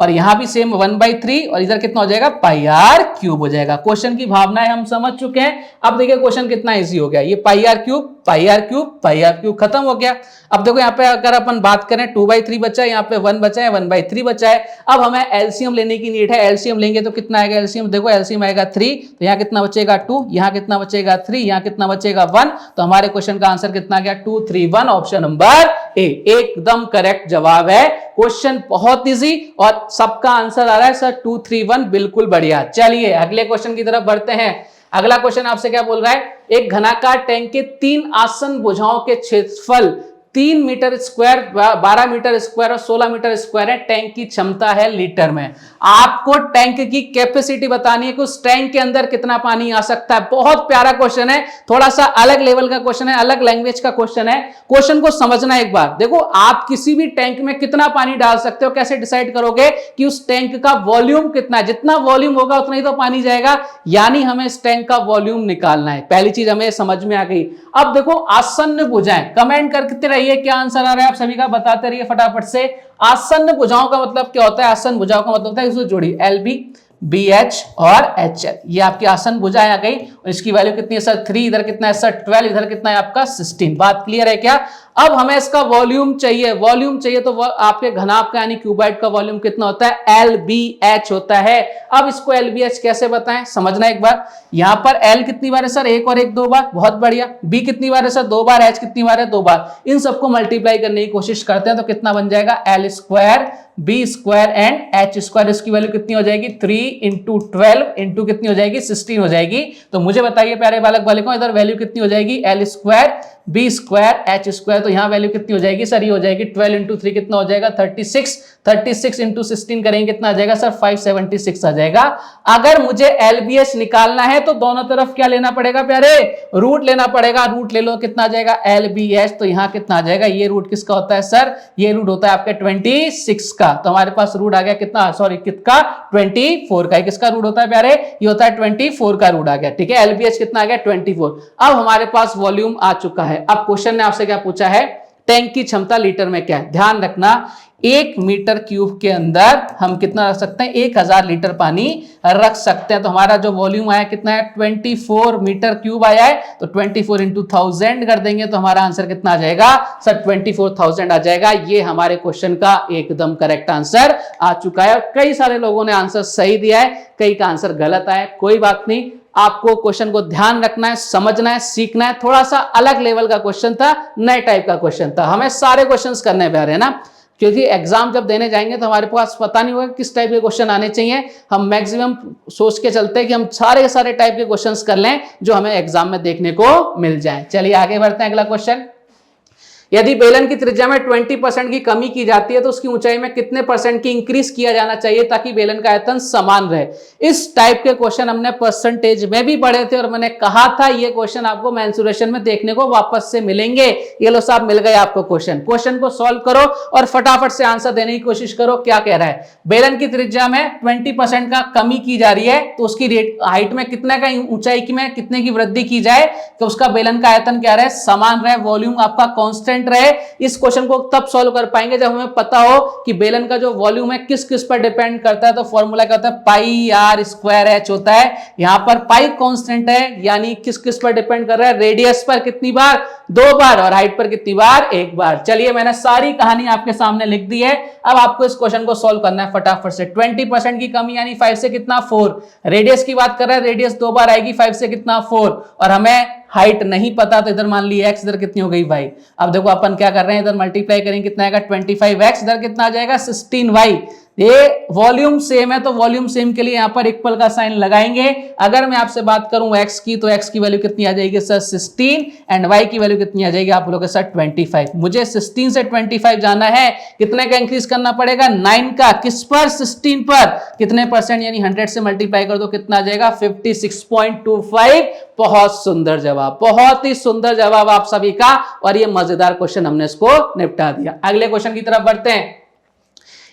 और यहां भी सेम 1/3 और इधर कितना हो जाएगा पाई आर क्यूब हो जाएगा। क्वेश्चन की भावनाएं हम समझ चुके हैं। अब देखिए क्वेश्चन कितना इजी हो गया, ये pi R cube pi R cube pi R cube खत्म हो गया। अब देखो यहाँ पे अगर अपन बात करें 2/3 बचा है, यहाँ पे 1 बचा है, 1/3 बचा है। अब हमें एलसीएम लेने की नीड है, एलसीएम लेंगे तो कितना आएगा एलसीएम, देखो एलसीएम आएगा 3, तो यहाँ कितना बचेगा 2, यहाँ कितना बचेगा 3, यहाँ कितना बचेगा 1, तो हमारे क्वेश्चन का आंसर कितना गया 2 3 1, ऑप्शन नंबर ए एकदम करेक्ट जवाब है। क्वेश्चन बहुत इजी और सबका आंसर आ रहा है सर 2 3 1, बिल्कुल बढ़िया। चलिए अगले क्वेश्चन की तरफ बढ़ते हैं। अगला क्वेश्चन आपसे क्या बोल रहा है, एक घनाकार टैंक के 3 आसन भुजाओं के क्षेत्रफल 3 मीटर स्क्वायर, 12 मीटर स्क्वायर और 16 मीटर स्क्वायर है। टैंक की क्षमता है लीटर में। आपको टैंक की कैपेसिटी बतानी है कि उस टैंक के अंदर कितना पानी आ सकता है। बहुत प्यारा क्वेश्चन है, थोड़ा सा अलग लेवल का क्वेश्चन है, अलग लैंग्वेज का क्वेश्चन है। क्वेश्चन को समझना एक बार। देखो आप किसी भी टैंक में कितना पानी डाल सकते हो, कैसे डिसाइड करोगे कि उस टैंक का वॉल्यूम कितना है। जितना वॉल्यूम होगा उतना ही तो पानी जाएगा, यानी हमें इस टैंक का वॉल्यूम निकालना है। पहली चीज हमें समझ में आ गई। अब देखो आसन्न भुजाएं, कमेंट करते रहिए क्या आंसर आ रहा है आप सभी का, बताते रहिए फटाफट से। आसन्न भुजाओं का मतलब क्या होता है, आसन्न भुजाओं का मतलब होता है इसको जोड़िए LB BH और HL, ये आपकी आसन भुजाएं आ गई। इसकी वैल्यू कितनी है सर 3, इधर कितना है सर 12, इधर कितना है आपका 16। बात क्लियर है क्या। अब हमें इसका वॉल्यूम चाहिए, वॉल्यूम चाहिए तो आपके घनाभ का यानी क्यूबाइड का वॉल्यूम कितना होता है LBH होता है। अब इसको LBH कैसे बताएं, समझना एक बार। यहां पर L कितनी बार है सर, एक और एक 2 बार, बहुत बढ़िया। B कितनी बार है सर 2 बार, H कितनी बार है 2 बार। इन सबको मल्टीप्लाई करने की कोशिश करते हैं तो कितना बन जाएगा L square B square and H square. इसकी वैल्यू कितनी हो जाएगी 3 इंटू 12 इंटू कितनी हो जाएगी 16 हो जाएगी। तो मुझे बताइए प्यारे बालक बालिकों, इधर वैल्यू कितनी हो जाएगी L square B square H square, तो यहाँ वैल्यू कितनी हो जाएगी सर, ये हो जाएगी 12 इंटू 3 कितना हो जाएगा 36, 36 इंटू 16 करेंगे कितना आ जाएगा सर 576 आ जाएगा। अगर मुझे LBH निकालना है तो दोनों तरफ क्या लेना पड़ेगा प्यारे, रूट लेना पड़ेगा। रूट ले लो, कितना आ जाएगा LBH, तो यहाँ कितना आ जाएगा, ये रूट किसका होता है सर, ये रूट होता है आपके 26 का। तो हमारे पास रूट आ गया कितना, सॉरी किसका 24 का। किसका रूट होता है प्यारे, ये होता है 24 का रूट आ गया, ठीक है। LBH कितना आ गया 24। अब हमारे पास वॉल्यूम आ चुका है। अब क्वेश्चन ने आपसे क्या पूछा है, टैंक की क्षमता लीटर में क्या है। ध्यान रखना 1 मीटर क्यूब के अंदर हम कितना रख सकते हैं, 1000 लीटर पानी रख सकते हैं। तो हमारा जो वॉल्यूम आया कितना है 24 मीटर क्यूब आया है, तो 24 इंटू 1000 कर देंगे तो हमारा आंसर कितना आ जाएगा सर 24,000 आ जाएगा। ये हमारे क्वेश्चन का एकदम करेक्ट आंसर आ चुका है। और कई सारे लोगों ने आंसर सही दिया है, कई का आंसर गलत आया, कोई बात नहीं। आपको क्वेश्चन को ध्यान रखना है, समझना है, सीखना है। थोड़ा सा अलग लेवल का क्वेश्चन था, नए टाइप का क्वेश्चन था। हमें सारे क्वेश्चंस करने प्यारे है ना, क्योंकि एग्जाम जब देने जाएंगे तो हमारे पास पता नहीं होगा किस टाइप के क्वेश्चन आने चाहिए। हम मैक्सिमम सोच के चलते हैं कि हम सारे टाइप के क्वेश्चंस कर लें जो हमें एग्जाम में देखने को मिल जाए। चलिए आगे बढ़ते हैं। अगला क्वेश्चन, यदि बेलन की त्रिज्या में 20% की कमी की जाती है तो उसकी ऊंचाई में कितने % की इंक्रीज किया जाना चाहिए ताकि बेलन का आयतन समान रहे। इस टाइप के क्वेश्चन हमने परसेंटेज में भी पढ़े थे और मैंने कहा था ये क्वेश्चन आपको मेंसुरेशन में देखने को वापस से मिलेंगे। ये लो साहब मिल गए आपको क्वेश्चन। क्वेश्चन को सॉल्व करो और फटाफट से आंसर देने की कोशिश करो। क्या कह रहा है, बेलन की त्रिज्या में 20% का कमी की जा रही है तो उसकी हाइट में कितने का, ऊंचाई में कितने की वृद्धि की जाए तो उसका बेलन का आयतन क्या रहे, समान रहे, वॉल्यूम आपका कांस्टेंट रहे। इस क्वेश्चन को तब सॉल्व कर पाएंगे जब हमें पता हो कि बेलन का जो वॉल्यूम है किस किस पर डिपेंड करता है। तो फॉर्मूला क्या होता है, पाई आर स्क्वायर एच होता है। यहां पर पाई कांस्टेंट है, यानी किस किस पर डिपेंड कर रहा है, रेडियस पर कितनी बार, 2 बार, और हाइट पर कितनी बार, 1 बार। चलिए मैंने सारी कहानी आपके सामने लिख दी है। अब आपको इस क्वेश्चन को सॉल्व करना है फटाफट से। 20% की कमी यानी 5 से कितना 4, रेडियस की बात कर रहे हैं, रेडियस 2 बार आएगी, 5 से कितना 4, और हमें हाइट नहीं पता तो इधर मान ली x, इधर कितनी हो गई y। अब देखो अपन क्या कर रहे हैं, इधर मल्टीप्लाई करेंगे कितना आएगा 25x, इधर कितना आ जाएगा 16y। ये वॉल्यूम सेम है तो वॉल्यूम सेम के लिए यहां पर इक्वल का साइन लगाएंगे। अगर मैं आपसे बात करूं x की तो x की वैल्यू कितनी आ जाएगी सर 16 एंड y की वैल्यू कितनी आ जाएगी आप लोगों के सर 25। मुझे 16 से 25 जाना है, कितने का इंक्रीज करना पड़ेगा 9 का, किस पर 16 पर, कितने परसेंट यानी 100 से मल्टीप्लाई कर दो कितना आ जाएगा 56.25। बहुत सुंदर जवाब, बहुत ही सुंदर जवाब आप सभी का, और ये मजेदार क्वेश्चन हमने इसको निपटा दिया। अगले क्वेश्चन की तरफ बढ़ते हैं।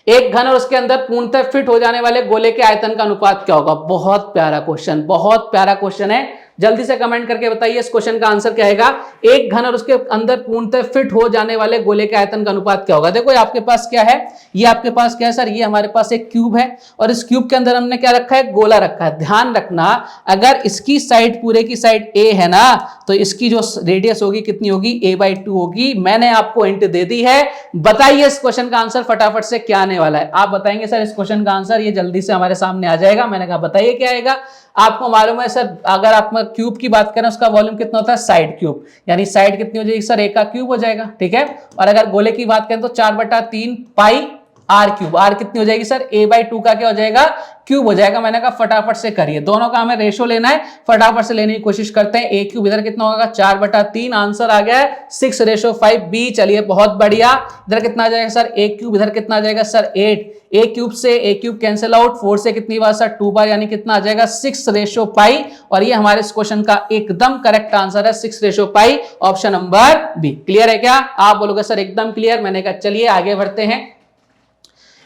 एक घन और उसके अंदर पूर्णतः फिट हो जाने वाले गोले के आयतन का अनुपात क्या होगा। बहुत प्यारा क्वेश्चन, बहुत प्यारा क्वेश्चन है। जल्दी से कमेंट करके बताइए इस क्वेश्चन का आंसर क्या आएगा। एक घन और उसके अंदर पूर्णतः फिट हो जाने वाले गोले के आयतन का अनुपात क्या होगा। देखो ये आपके पास क्या है, ये आपके पास क्या है सर, ये हमारे पास एक क्यूब है और इस क्यूब के अंदर हमने क्या रखा है, गोला रखा है। ध्यान रखना अगर इसकी साइड पूरे की साइड ए है ना तो इसकी जो रेडियस होगी कितनी होगी, a/2 होगी। मैंने आपको हिंट दे दी है। बताइए इस क्वेश्चन का आंसर फटाफट से क्या आने वाला है। आप बताएंगे सर इस क्वेश्चन का आंसर, ये जल्दी से हमारे सामने आ जाएगा। मैंने कहा बताइए क्या आएगा। आपको मालूम है सर, अगर आप क्यूब की बात करें उसका वॉल्यूम कितना होता है, साइड क्यूब, यानी साइड कितनी हो जाएगी सर, a का क्यूब हो जाएगा, ठीक है। और अगर गोले की बात करें तो 4/3 पाई आर क्यूब, आर कितनी हो जाएगी सर, a/2 का क्या हो जाएगा, क्यूब हो जाएगा। मैंने कहा फटाफट से करिए, दोनों का हमें रेशो लेना है, फटाफट से लेने की कोशिश करते हैं। a क्यूब इधर कितना होगा 4/3, आंसर आ गया है 6:5b। चलिए बहुत बढ़िया, इधर कितना आ जाएगा सर a क्यूब, इधर कितना आ जाएगा सर 8, a क्यूब से a क्यूब कैंसिल आउट, 4 से कितनी बार सर 2 बार, यानी कितना आ जाएगा 6:pi। और ये हमारे इस क्वेश्चन का एकदम करेक्ट आंसर है 6:pi, option number B. Clear है क्या, आप बोलोगे सर एकदम क्लियर। मैंने कहा चलिए आगे बढ़ते हैं।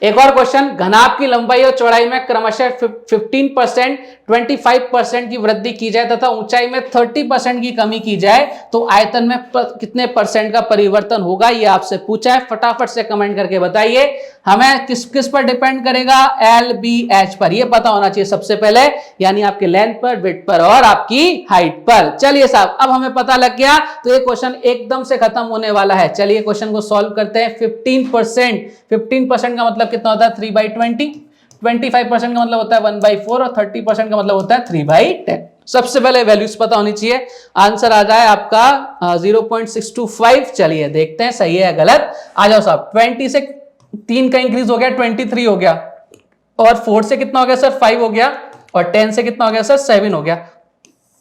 एक और क्वेश्चन, घनाभ की लंबाई और चौड़ाई में क्रमशः 15%, 25% की वृद्धि की जाए तथा ऊंचाई में 30% की कमी की जाए तो आयतन में कितने परसेंट का परिवर्तन होगा, ये आपसे पूछा है। फटाफट से कमेंट करके बताइए। हमें किस किस पर डिपेंड करेगा, LBH पर, यह पता होना चाहिए सबसे पहले, यानी आपके लेंथ पर, विड्थ पर और आपकी हाइट पर। चलिए साहब, अब हमें पता लग गया तो ये क्वेश्चन एकदम से खत्म होने वाला है। चलिए क्वेश्चन को सॉल्व करते हैं। 15% का मतलब कितना होता है 3/20, 25% का मतलब होता है 1/4 और 30% का मतलब होता है 3/10। सबसे पहले वैल्यूज पता होनी चाहिए। आंसर आ जाए आपका 0.625। चलिए देखते हैं सही है या गलत। आ जाओ साहब, 20 से 3 का इंक्रीज हो गया 23 हो गया, और 4 से कितना हो गया सर 5 हो गया, और 10 से कितना हो गया सर 7 हो गया।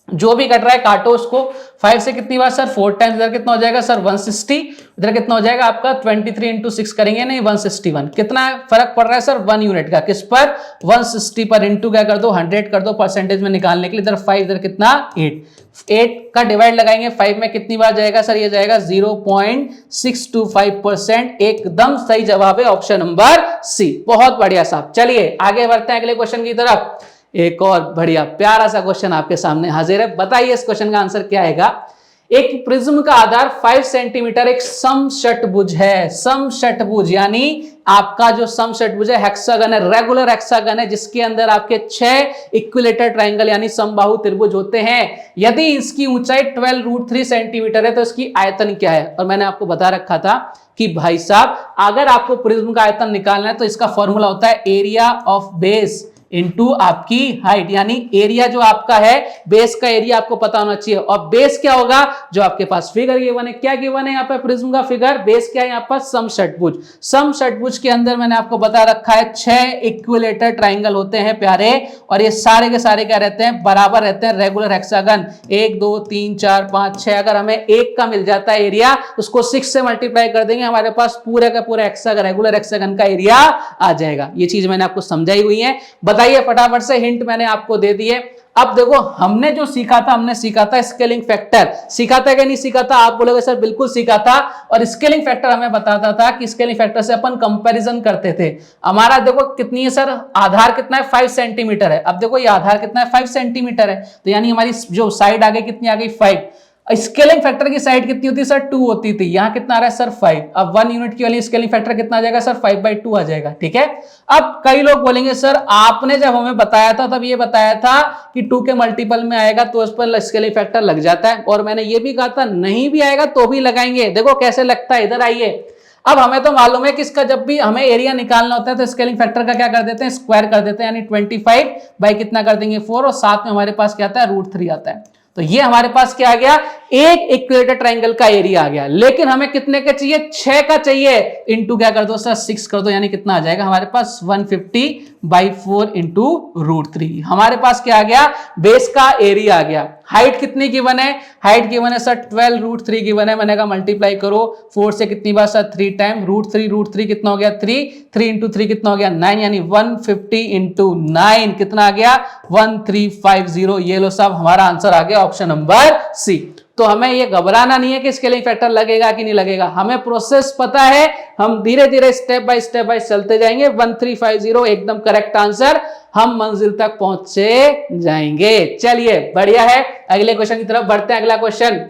जो भी कट रहा है काटो उसको। 5 से कितनी बार सर 4 टाइम्स, इधर कितना हो जाएगा सर 160, इधर कितना हो जाएगा आपका 23 × 6 करेंगे नहीं 161। कितना फर्क पड़ रहा है सर 1 यूनिट का, किस पर 160 पर, इंटू क्या कर दो 100 कर दो परसेंटेज में निकालने के लिए। इधर 5, इधर कितना 8 का डिवाइड लगाएंगे 5 में कितनी बार जाएगा सर, ये जाएगा 0.625%। एकदम सही जवाब है ऑप्शन नंबर सी। बहुत बढ़िया साहब। चलिए आगे बढ़ते हैं अगले क्वेश्चन की तरफ। एक और बढ़िया प्यारा सा क्वेश्चन आपके सामने हाजिर है। बताइए इस क्वेश्चन का आंसर क्या आएगा। एक प्रिज्म का आधार 5 सेंटीमीटर एक समषटभुज है। समषटभुज यानी आपका जो समषटभुज है, हेक्सागन है, रेगुलर हेक्सागन है, जिसके अंदर आपके 6 इक्विलेटरल ट्रायंगल यानी समबाहु त्रिभुज होते हैं। यदि इसकी ऊंचाई 12√3 सेंटीमीटर है तो इसकी आयतन क्या है। और मैंने आपको बता रखा था कि भाई साहब अगर आपको प्रिज्म का आयतन निकालना है तो इसका फॉर्मूला होता है एरिया ऑफ बेस इनटू आपकी हाइट, यानी एरिया जो आपका है, बेस का एरिया आपको पता होना चाहिए, और बेस क्या होगा जो आपके पास फिगर गिवन है। क्या गिवन है यहाँ पर प्रिज्म का फिगर, बेस क्या है यहाँ पर समषटभुज। समषटभुज के अंदर मैंने आपको बता रखा है 6 इक्विलेटरल ट्रायंगल होते हैं प्यारे, और ये सारे के सारे क्या रहते हैं, बराबर रहते हैं, रेगुलर हेक्सागन। 1 2 3 4 5 6, अगर हमें 1 का मिल जाता है एरिया, उसको 6 से मल्टीप्लाई कर देंगे, हमारे पास पूरे का पूरा हेक्सागन, रेगुलर हेक्सागन का एरिया आ जाएगा। ये चीज मैंने आपको समझाई हुई है। बताइए फटाफट से, हिंट मैंने आपको दे दिए। अब देखो हमने जो सीखा था, हमने सीखा था स्केलिंग फैक्टर। सीखा था कि नहीं सीखा था, आप बोलोगे सर बिल्कुल सीखा था। और स्केलिंग फैक्टर हमें बताता था कि स्केलिंग फैक्टर से अपन कंपैरिजन करते थे। हमारा देखो कितनी है सर, आधार कितना है 5 सेंटीमीटर है। अब देखो ये आधार कितना है 5 सेंटीमीटर है, तो यानी हमारी जो साइड आ गई कितनी आ गई 5। स्केलिंग फैक्टर की साइड कितनी होती है सर 2 होती थी, यहां कितना आ रहा है सर 5। अब 1 यूनिट की वाली स्केलिंग फैक्टर कितना आ जाएगा सर 5/2 आ जाएगा, ठीक है। अब कई लोग बोलेंगे सर आपने जब हमें बताया था तब ये बताया था कि 2 के मल्टीपल में आएगा तो उस पर स्केलिंग फैक्टर लग जाता है, और मैंने ये भी कहा था नहीं भी आएगा तो भी लगाएंगे। देखो कैसे लगता है, इधर आइए। अब हमें तो मालूम है कि इसका जब भी हमें एरिया निकालना होता है तो स्केलिंग फैक्टर का क्या कर देते हैं, स्क्वायर कर देते हैं, यानी 25 बाई कितना कर देंगे 4, और साथ में हमारे पास क्या आता है √3 आता है। तो ये हमारे पास क्या आ गया, एक इक्विलेटरल ट्रायंगल का एरिया आ गया। लेकिन हमें कितने का चाहिए, 6 का चाहिए, इंटू क्या कर दो सर 6 कर दो, यानी कितना आ जाएगा हमारे पास 150/4 इंटू √3। हमारे पास क्या आ गया, बेस का एरिया आ गया। हाइट कितनी गिवन है, हाइट गिवन है सर 12√3 गिवन है। मैंने कहा मल्टीप्लाई करो 4 से कितनी बार सर 3 टाइम, √3 कितना हो गया 3 इंटू 3 कितना हो गया 9, यानी 150 इंटू 9 कितना आ गया 1350। ये लो साहब हमारा आंसर आ गया ऑप्शन नंबर सी। तो हमें ये घबराना नहीं है कि स्केलिंग फैक्टर लगेगा कि नहीं लगेगा, हमें प्रोसेस पता है, हम धीरे धीरे स्टेप बाय स्टेप चलते जाएंगे। 1350 एकदम करेक्ट आंसर, हम मंजिल तक पहुंचे जाएंगे। चलिए बढ़िया है, अगले क्वेश्चन की तरफ बढ़ते हैं। अगला क्वेश्चन,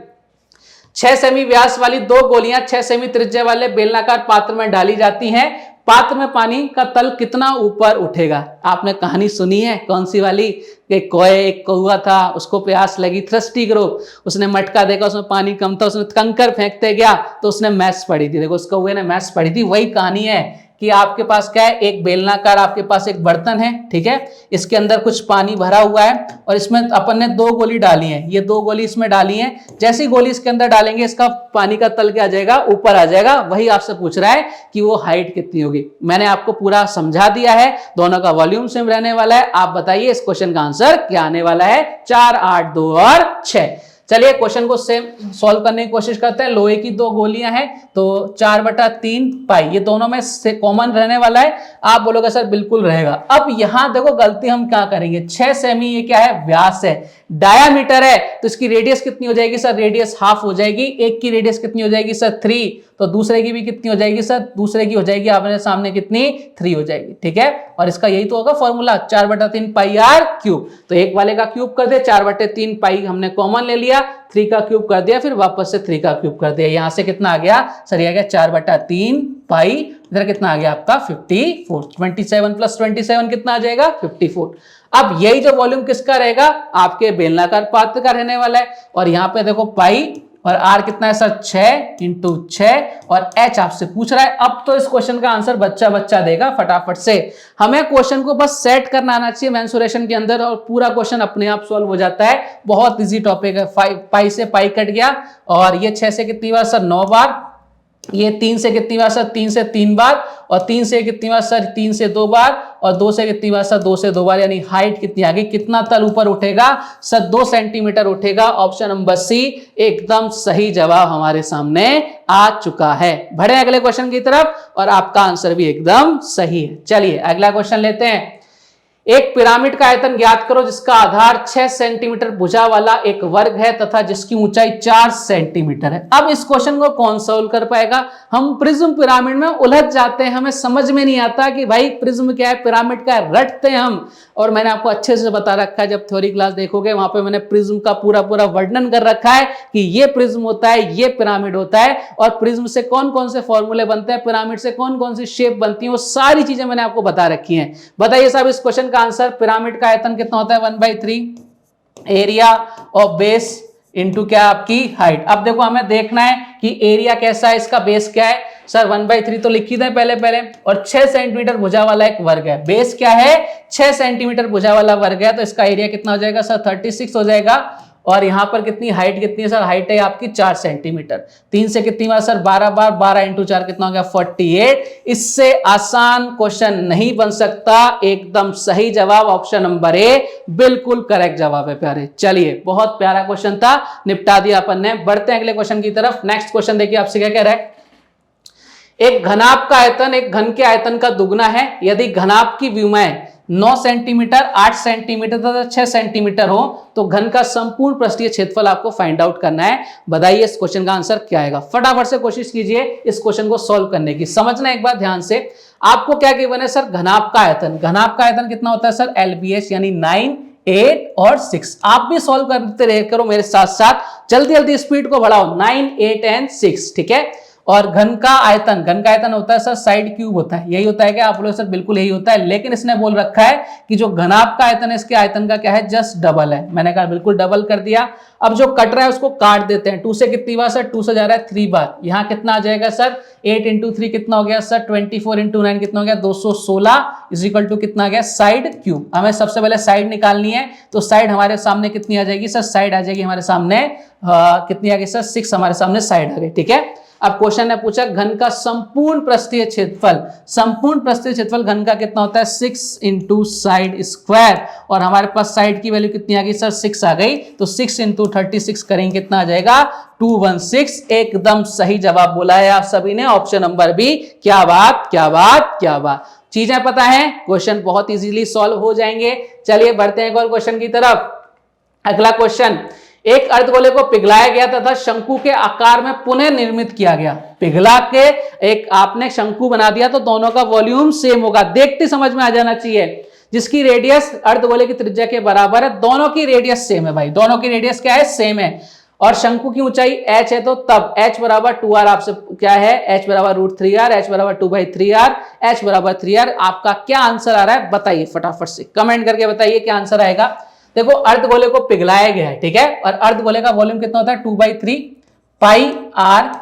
6 सेमी व्यास वाली 2 गोलियां 6 सेमी त्रिज्या वाले बेलनाकार पात्र में डाली जाती हैं, पात्र में पानी का तल कितना ऊपर उठेगा? आपने कहानी सुनी है कौन सी वाली, एक कौवा था, उसको प्यास लगी, थ्रस्टी ग्रुप, उसने मटका देखा उसमें पानी कम था, उसने कंकर फेंकते गया तो उसने मैथ्स पढ़ी थी। देखो उस कौवे ने मैथ्स पढ़ी थी। वही कहानी है कि आपके पास क्या है, एक बेलनाकार आपके पास एक बर्तन है, ठीक है, इसके अंदर कुछ पानी भरा हुआ है और इसमें अपन ने 2 गोली डाली है, ये 2 गोली इसमें डाली है। जैसी गोली इसके अंदर डालेंगे इसका पानी का तल क्या आ जाएगा, ऊपर आ जाएगा। वही आपसे पूछ रहा है कि वो हाइट कितनी होगी। मैंने आपको पूरा समझा दिया है, दोनों का वॉल्यूम सेम रहने वाला है। आप बताइए इस क्वेश्चन का आंसर क्या आने वाला है? 4, 8, 2 और 6। चलिए क्वेश्चन को सेम सॉल्व करने की कोशिश करते हैं। लोहे की 2 गोलियां हैं तो 4/3 पाई, ये दोनों में से कॉमन रहने वाला है। आप बोलोगे सर बिल्कुल रहेगा। अब यहां देखो गलती हम क्या करेंगे, 6 सेमी ये क्या है, व्यास है, डायामीटर है, तो इसकी रेडियस कितनी हो जाएगी सर, रेडियस हाफ हो जाएगी। एक की रेडियस कितनी हो जाएगी सर, 3, तो दूसरे की भी कितनी हो जाएगी सर, दूसरे की हो जाएगी आपने सामने कितनी, 3 हो जाएगी, ठीक है। और इसका यही तो होगा फॉर्मूला, 4/3 पाई आर क्यूब। तो एक वाले का क्यूब कर दे, 4/3 पाई हमने कॉमन ले लिया, 3 का क्यूब कर दिया, फिर वापस से 3 का क्यूब कर दिया। यहां से कितना आ गया सर, ये आ गया 4/3 पाई, इधर कितना आ गया आपका 54, 27 + 27 कितना आ जाएगा 54। अब यही जो वॉल्यूम किसका रहेगा, आपके बेलनाकार पात्र का रहने वाला है। और यहां पे देखो पाई और आर कितना है सर, 6 × 6 और एच आपसे पूछ रहा है। अब तो इस क्वेश्चन का आंसर बच्चा देगा फटाफट से। हमें क्वेश्चन को बस सेट करना आना चाहिए मेंसुरेशन के अंदर और पूरा क्वेश्चन अपने आप सॉल्व हो जाता है। बहुत इजी टॉपिक है। पाई से पाई कट गया और ये 6 से कितनी बार सर, 9 बार, ये 3 से कितनी बार सर, 3 से 3 बार, और 3 से कितनी बार सर, 3 से 2 बार, और 2 से कितनी बार सर, 2 से 2 बार। यानी हाइट कितनी आ गई, कितना तल ऊपर उठेगा सर, 2 सेंटीमीटर उठेगा। ऑप्शन नंबर सी एकदम सही जवाब हमारे सामने आ चुका है। बढ़े अगले क्वेश्चन की तरफ और आपका आंसर भी एकदम सही है। चलिए अगला क्वेश्चन लेते हैं। एक पिरामिड का आयतन ज्ञात करो जिसका आधार 6 सेंटीमीटर भुजा वाला एक वर्ग है तथा जिसकी ऊंचाई 4 सेंटीमीटर है। अब इस क्वेश्चन को कौन सॉल्व कर पाएगा? हम प्रिज्म पिरामिड में उलझ जाते हैं, हमें समझ में नहीं आता कि भाई प्रिज्म क्या है, पिरामिड क्या है, रटते हैं हम। और मैंने आपको अच्छे से बता रखा है, जब थ्योरी क्लास देखोगे वहां पे मैंने प्रिज्म का पूरा वर्णन कर रखा है कि ये प्रिज्म होता है, ये पिरामिड होता है, और प्रिज्म से कौन कौन से फॉर्मूले बनते हैं, पिरामिड से कौन कौन सी शेप बनती है, वो सारी चीजें मैंने आपको बता रखी हैं। बताइए साहब इस क्वेश्चन का आंसर, पिरामिड का आयतन कितना होता है, 1/3 एरिया ऑफ बेस इनटू क्या आपकी हाइट। अब देखो हमें देखना है कि एरिया कैसा है, इसका बेस क्या है सर, 1/3 तो लिखी था पहले, और 6 सेंटीमीटर भुजा वाला एक वर्ग है। बेस क्या है, 6 सेंटीमीटर भुजा वाला वर्ग है, तो इसका एरिया कितना हो जाएगा सर, 36 हो जाएगा। और यहां पर कितनी हाइट कितनी है सर, हाइट है आपकी 4 सेंटीमीटर। 3 से कितनी बार सर, 12 बार, 12 × 4 कितना हो गया 48। इससे आसान क्वेश्चन नहीं बन सकता। एकदम सही जवाब ऑप्शन नंबर ए बिल्कुल करेक्ट जवाब है प्यारे। चलिए बहुत प्यारा क्वेश्चन था, निपटा दिया अपन ने। बढ़ते हैं अगले क्वेश्चन की तरफ। नेक्स्ट क्वेश्चन देखिए आपसे क्या कह रहा है। एक घनाभ का आयतन एक घन के आयतन का दुगना है यदि घनाभ की विमाएं 9 सेंटीमीटर, 8 सेंटीमीटर तथा 6 सेंटीमीटर हो तो घन का संपूर्ण पृष्ठीय क्षेत्रफल आपको फाइंड आउट करना है। बताइए इस क्वेश्चन का आंसर क्या आएगा। फटाफट से कोशिश कीजिए इस क्वेश्चन को सॉल्व करने की। समझना एक बार ध्यान से, आपको क्या गिवन है सर, घनाभ का आयतन। घनाभ का आयतन कितना होता है सर, LBH यानी 9, 8 और 6। आप भी सॉल्व करते रह करो मेरे साथ साथ, जल्दी जल्दी स्पीड को बढ़ाओ। 9, 8 एंड 6, ठीक है। और घन का आयतन होता है सर साइड क्यूब होता है। यही होता है क्या आप लोग सर, बिल्कुल यही होता है। लेकिन इसने बोल रखा है कि जो घनाभ का आयतन है इसके आयतन का क्या है, जस्ट डबल है। मैंने कहा बिल्कुल डबल कर दिया। अब जो कट रहा है उसको काट देते हैं। 2 से कितनी बार सर, 2 से जा रहा है 3 बार। यहाँ कितना आ जाएगा सर, 8 × 3 कितना हो गया सर, 24 × 9 कितना हो गया 216 इक्वल टू कितना आ गया साइड क्यूब। हमें सबसे पहले साइड निकालनी है, तो साइड हमारे सामने कितनी आ जाएगी सर, साइड आ जाएगी हमारे सामने कितनी आ गई सर, 6 हमारे सामने साइड आ गई, ठीक है। अब क्वेश्चन ने पूछा घन का संपूर्ण पृष्ठीय क्षेत्रफल, संपूर्ण पृष्ठीय क्षेत्रफल घन का कितना होता है 6 × साइड स्क्वायर। और हमारे पास साइड की वैल्यू कितनी आ गई सर, 6 आ गई। तो 6 × 36 करेंगे कितना आ जाएगा 216। एकदम सही जवाब बोला है आप सभी ने, ऑप्शन नंबर बी। क्या बात क्या बात क्या बात, चीजें पता है, क्वेश्चन बहुत इजीली सॉल्व हो जाएंगे। चलिए बढ़ते हैं एक और क्वेश्चन की तरफ। अगला क्वेश्चन, एक अर्धगोले को पिघलाया गया तथा शंकु के आकार में पुनः निर्मित किया गया। पिघला के एक आपने शंकु बना दिया तो दोनों का वॉल्यूम सेम होगा, देखते समझ में आ जाना चाहिए। जिसकी रेडियस अर्धगोले की त्रिज्या के बराबर है, दोनों की रेडियस सेम है भाई, दोनों की रेडियस क्या है, सेम है। और शंकु की ऊंचाई h है तो तब h बराबर 2r आपसे क्या है, h बराबर √3r, h बराबर 2/3r, h बराबर 3r। आपका क्या आंसर आ रहा है बताइए फटाफट से, कमेंट करके बताइए क्या आंसर आएगा। देखो अर्धगोले को पिघलाया गया है, ठीक है, और अर्धगोले का वॉल्यूम कितना होता है 2/3 पाई आर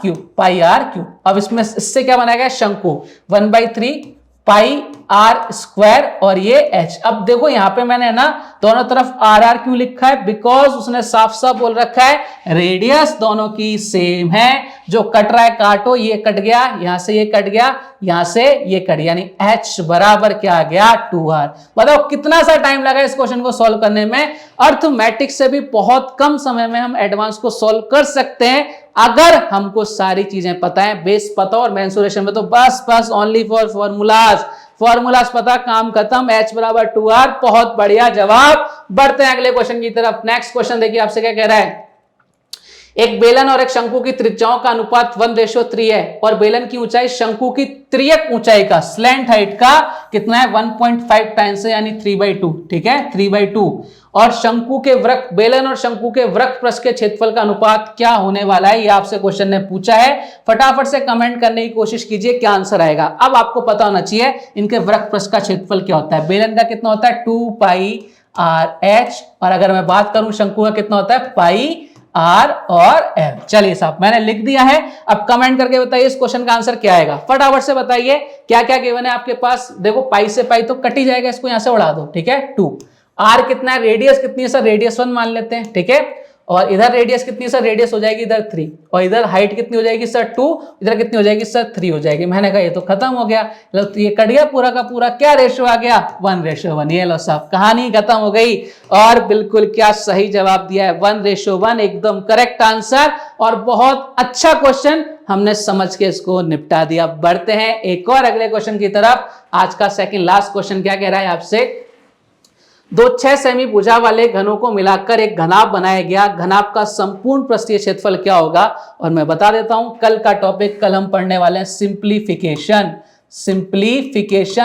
क्यूब। अब इसमें इससे क्या बनाया गया, शंकु 1/3 पाई आर स्क्वायर और ये h। अब देखो यहां पे मैंने ना दोनों तरफ आर आर क्यों लिखा है, बिकॉज उसने साफ साफ बोल रखा है रेडियस दोनों की सेम है, जो कट रहा है काटो, ये कट गया, यहां से ये कट गया, यहां से ये कट गया, यानी h बराबर क्या आ गया 2r। बताओ कितना सा टाइम लगा इस क्वेश्चन को सॉल्व करने में। अर्थमेटिक्स से भी बहुत कम समय में हम एडवांस को सॉल्व कर सकते हैं अगर हमको सारी चीजें पता है, बेस पता और मेंसुरेशन में तो बस ओनली फॉर फॉर्मूलाज पता, काम खत्म, h बराबर 2r। बहुत बढ़िया जवाब। बढ़ते हैं अगले क्वेश्चन की तरफ। नेक्स्ट क्वेश्चन देखिए आपसे क्या कह रहा है। एक बेलन और एक शंकु की त्रिज्याओं का अनुपात 1:3 है और बेलन की ऊंचाई शंकु की त्रियक ऊंचाई का स्लैंट हाइट का कितना है 1.5 टाइम्स है, यानी 3/2, ठीक है 3/2। और शंकु के वृत्त, बेलन और शंकु के वृत्त पृष्ठ के क्षेत्रफल का अनुपात क्या होने वाला है, ये आपसे क्वेश्चन ने पूछा है। फटाफट से कमेंट करने की कोशिश कीजिए क्या आंसर आएगा। अब आपको पता होना चाहिए इनके वृत्त पृष्ठ का क्षेत्रफल क्या होता है। बेलन का कितना होता है 2πr/h, और अगर मैं बात करूं शंकु का कितना होता है πr और l। चलिए साहब मैंने लिख दिया है, अब कमेंट करके बताइए इस क्वेश्चन का आंसर क्या आएगा। फटाफट से बताइए क्या क्या गिवन है आपके पास। देखो पाई से पाई तो कट ही जाएगा, इसको यहां से उड़ा दो, ठीक है 2। आर कितना है, रेडियस कितनी है सर, रेडियस 1 मान लेते हैं, ठीक है। और इधर रेडियस कितनी है सर, रेडियस हो जाएगी इधर 3, और इधर हाइट कितनी हो जाएगी सर 2, इधर कितनी हो जाएगी सर 3 हो जाएगी। मैंने कहा ये तो खत्म हो गया, ये कट गया पूरा का पूरा, क्या रेशियो आ गया 1:1। ये लो साहब कहानी खत्म हो गई। और बिल्कुल क्या सही जवाब दिया है 1:1, एकदम करेक्ट आंसर। और बहुत अच्छा क्वेश्चन, हमने समझ के इसको निपटा दिया। बढ़ते हैं एक और अगले क्वेश्चन की तरफ। आज का सेकंड लास्ट क्वेश्चन क्या कह रहा है आपसे। दो 6 सेमी भुजा वाले घनों को मिलाकर एक घनाभ बनाया गया, घनाभ का संपूर्ण पृष्ठीय क्षेत्रफल क्या होगा। और मैं बता देता हूं कल का टॉपिक, कल हम पढ़ने वाले हैं सिंप्लीफिकेशन।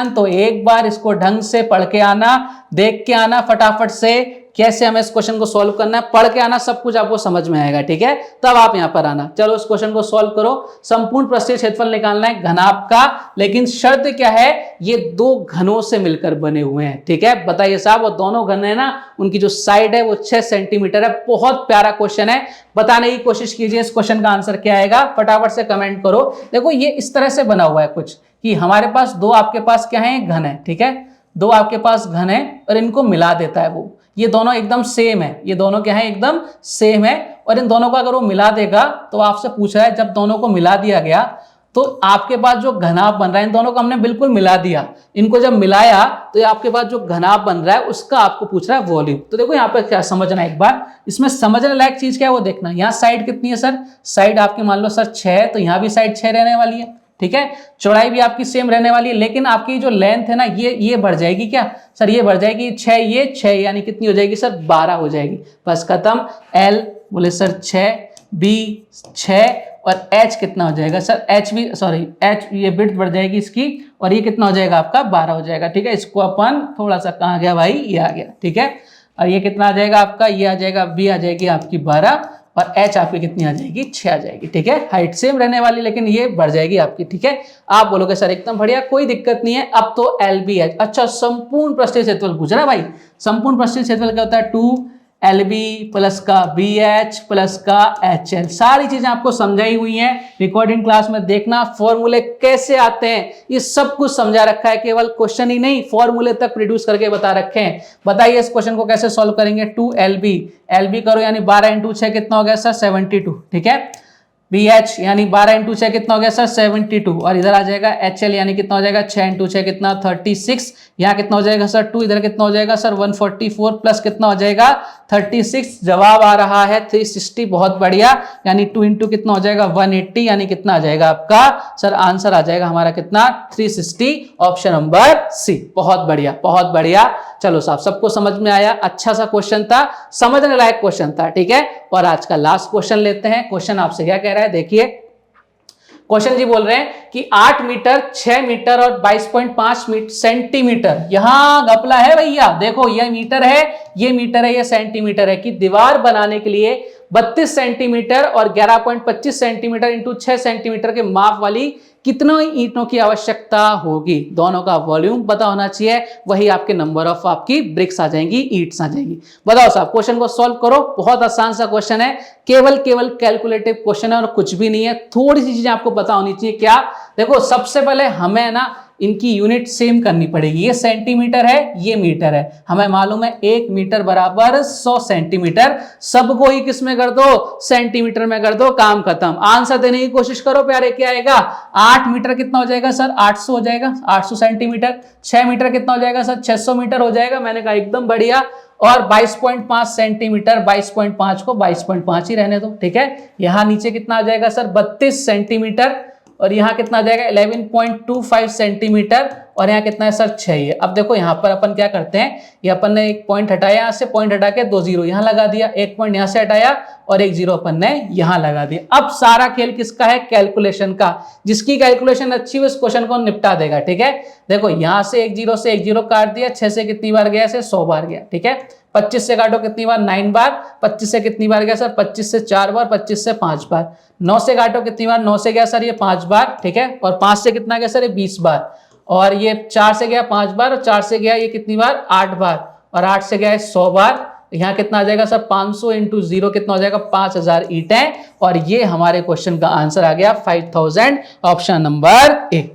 तो एक बार इसको ढंग से पढ़ के आना, देख के आना फटाफट से, कैसे हमें इस क्वेश्चन को सॉल्व करना है, पढ़ के आना, सब कुछ आपको समझ में आएगा, ठीक है। तब आप यहां पर आना। चलो इस क्वेश्चन को सॉल्व करो। संपूर्ण पृष्ठीय क्षेत्रफल निकालना है घनाभ का, लेकिन शर्त क्या है, ये 2 घनों से मिलकर बने हुए हैं, ठीक है। बताइए साहब, वो दोनों घन है ना, उनकी जो साइड है वो 6 सेंटीमीटर है। बहुत प्यारा क्वेश्चन है, बताने की कोशिश कीजिए इस क्वेश्चन का आंसर क्या आएगा। फटाफट से कमेंट करो। देखो ये इस तरह से बना हुआ है कुछ, कि हमारे पास 2 आपके पास क्या है घन है, ठीक है, 2 आपके पास घन है और इनको मिला देता है वो, ये दोनों एकदम सेम है, ये दोनों क्या है एकदम सेम है। और इन दोनों को अगर वो मिला देगा तो आपसे पूछ रहा है जब दोनों को मिला दिया गया तो आपके पास जो घनाभ बन रहा है, इन दोनों को हमने बिल्कुल मिला दिया, इनको जब मिलाया तो आपके पास जो घनाभ बन रहा है उसका आपको पूछ रहा है वॉल्यूम। तो देखो यहाँ पे क्या समझना है एक बार, इसमें समझने लायक चीज क्या है वो देखना। यहाँ साइड कितनी है सर, साइड आपकी मान लो सर 6 है, तो यहाँ भी साइड 6 रहने वाली है, ठीक है। चौड़ाई भी आपकी सेम रहने वाली है, लेकिन आपकी जो लेंथ है ना ये बढ़ जाएगी क्या सर, ये बढ़ जाएगी 6, ये 6 यानी कितनी हो जाएगी सर 12 हो जाएगी। बस खत्म। L बोले सर 6, B 6 और H कितना हो जाएगा सर, H भी सॉरी H ये विड्थ बढ़ जाएगी इसकी, और ये कितना हो जाएगा आपका 12 हो जाएगा, ठीक है। इसको अपन थोड़ा सा कहाँ गया भाई, ये आ गया, ठीक है। और ये कितना आ जाएगा आपका, ये आ जाएगा B आ जाएगी आपकी 12 और H आपकी कितनी आ जाएगी 6 आ जाएगी, ठीक है। हाइट सेम रहने वाली, लेकिन ये बढ़ जाएगी आपकी, ठीक है। आप बोलोगे सर एकदम बढ़िया, कोई दिक्कत नहीं है। अब तो LBH, अच्छा संपूर्ण पृष्ठीय क्षेत्रफल पूछ रहा है भाई। संपूर्ण पृष्ठीय क्षेत्रफल क्या होता है 2LB प्लस का BH प्लस का HL। सारी चीजें आपको समझाई हुई हैं, रिकॉर्डिंग क्लास में देखना फॉर्मूले कैसे आते हैं, ये सब कुछ समझा रखा है। केवल क्वेश्चन ही नहीं, फॉर्मूले तक प्रोड्यूस करके बता रखे हैं। बताइए इस क्वेश्चन को कैसे सॉल्व करेंगे। 2LB, LB करो यानी 12 × 6 कितना हो गया सर 72, ठीक है। BH यानी 12 इंटू 6 कितना हो गया सर 72, और इधर आ जाएगा HL यानी कितना हो जाएगा 6 इंटू 6 कितना 36, यहाँ कितना हो जाएगा सर 2, इधर कितना हो जाएगा सर 144 प्लस कितना हो जाएगा 36, जवाब आ रहा है 360, बहुत बढ़िया, यानी 2 इंटू कितना हो जाएगा 180, यानी कितना आ जाएगा आपका सर आंसर आ जाएगा हमारा कितना 360, ऑप्शन नंबर सी। बहुत बढ़िया बहुत बढ़िया। चलो साहब, सबको समझ में आया, अच्छा सा क्वेश्चन था, समझने लायक क्वेश्चन था, ठीक है। और आज का लास्ट क्वेश्चन लेते हैं। क्वेश्चन आपसे क्या कह रहा है, देखिए क्वेश्चन जी बोल रहे हैं कि 8 मीटर 6 मीटर और 22.5 सेंटीमीटर, यहां घपला है भैया, देखो ये मीटर है, ये मीटर है, ये सेंटीमीटर है, कि दीवार बनाने के लिए 32 सेंटीमीटर और 11.25 सेंटीमीटर इंटू 6 सेंटीमीटर के माप वाली कितने ईंटों की आवश्यकता होगी। दोनों का वॉल्यूम पता होना चाहिए, वही आपके नंबर ऑफ आपकी ब्रिक्स आ जाएंगी, ईंट्स आ जाएंगी। बताओ साहब, क्वेश्चन को सॉल्व करो, बहुत आसान सा क्वेश्चन है, केवल कैलकुलेटिव क्वेश्चन है और कुछ भी नहीं है। थोड़ी सी चीजें आपको पता होनी चाहिए। क्या, देखो सबसे पहले हमें ना इनकी यूनिट सेम करनी पड़ेगी। ये सेंटीमीटर है, ये मीटर है, हमें मालूम है 1 मीटर बराबर 100 सेंटीमीटर। सबको ही किस में कर दो, सेंटीमीटर में कर दो, काम खत्म। आंसर देने की कोशिश करो प्यारे, क्या आएगा 8 मीटर कितना हो जाएगा सर 800 हो जाएगा, 800 सेंटीमीटर। 6 मीटर कितना हो जाएगा सर 600 मीटर हो जाएगा, मैंने कहा एकदम बढ़िया। और 22.5 सेंटीमीटर, 22.5 को 22.5 ही रहने दो, ठीक है। यहां नीचे कितना आ जाएगा सर 32 सेंटीमीटर, और यहाँ कितना आ जाएगा 11.25 सेंटीमीटर, और यहाँ कितना है सर 6 है। अब देखो यहाँ पर अपन क्या करते हैं, ये अपन ने एक पॉइंट हटाया, यहाँ से पॉइंट हटा के 2 जीरो यहाँ लगा दिया, एक पॉइंट यहाँ से हटाया और एक जीरो अपन ने यहाँ लगा दिया। अब सारा खेल किसका है, कैलकुलेशन का। जिसकी कैलकुलेशन अच्छी है उस क्वेश्चन को निपटा देगा, ठीक है। देखो यहाँ से एक जीरो काट दिया, 6 से कितनी बार गया, से 100 बार गया, ठीक है। 25 से काटो कितनी बार 9 बार, 25 से कितनी बार गया सर 25 से 4 बार, 25 से 5 बार। 9 से काटो कितनी बार, 9 से गया सर ये 5 बार, ठीक है। और 5 से कितना गया सर ये 20 बार, और ये 4 से गया 5 बार, और 4 से गया ये कितनी बार 8 बार, और 8 से गया 100 बार। यहाँ कितना आ जाएगा सर 500 इंटू 0 कितना हो जाएगा 5000 ईंटें, और ये हमारे क्वेश्चन का आंसर आ गया 5000, ऑप्शन नंबर ए।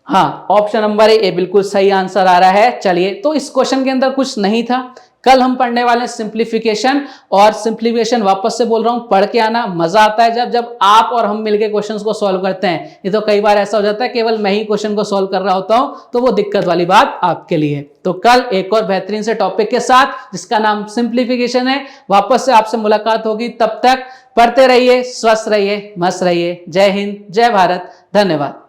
हाँ, ऑप्शन नंबर ए बिल्कुल सही आंसर आ रहा है। चलिए, तो इस क्वेश्चन के अंदर कुछ नहीं था। कल हम पढ़ने वाले सिंप्लीफिकेशन, और सिंप्लीफिकेशन वापस से बोल रहा हूं, पढ़ के आना, मजा आता है जब आप और हम मिलके क्वेश्चंस को सॉल्व करते हैं। ये तो कई बार ऐसा हो जाता है केवल मैं ही क्वेश्चन को सॉल्व कर रहा होता हूं, तो वो दिक्कत वाली बात आपके लिए। तो कल एक और बेहतरीन से टॉपिक के साथ, जिसका नाम सिंप्लीफिकेशन है, वापस से आपसे मुलाकात होगी। तब तक पढ़ते रहिए, स्वस्थ रहिए, मस्त रहिए। जय हिंद, जय भारत, धन्यवाद।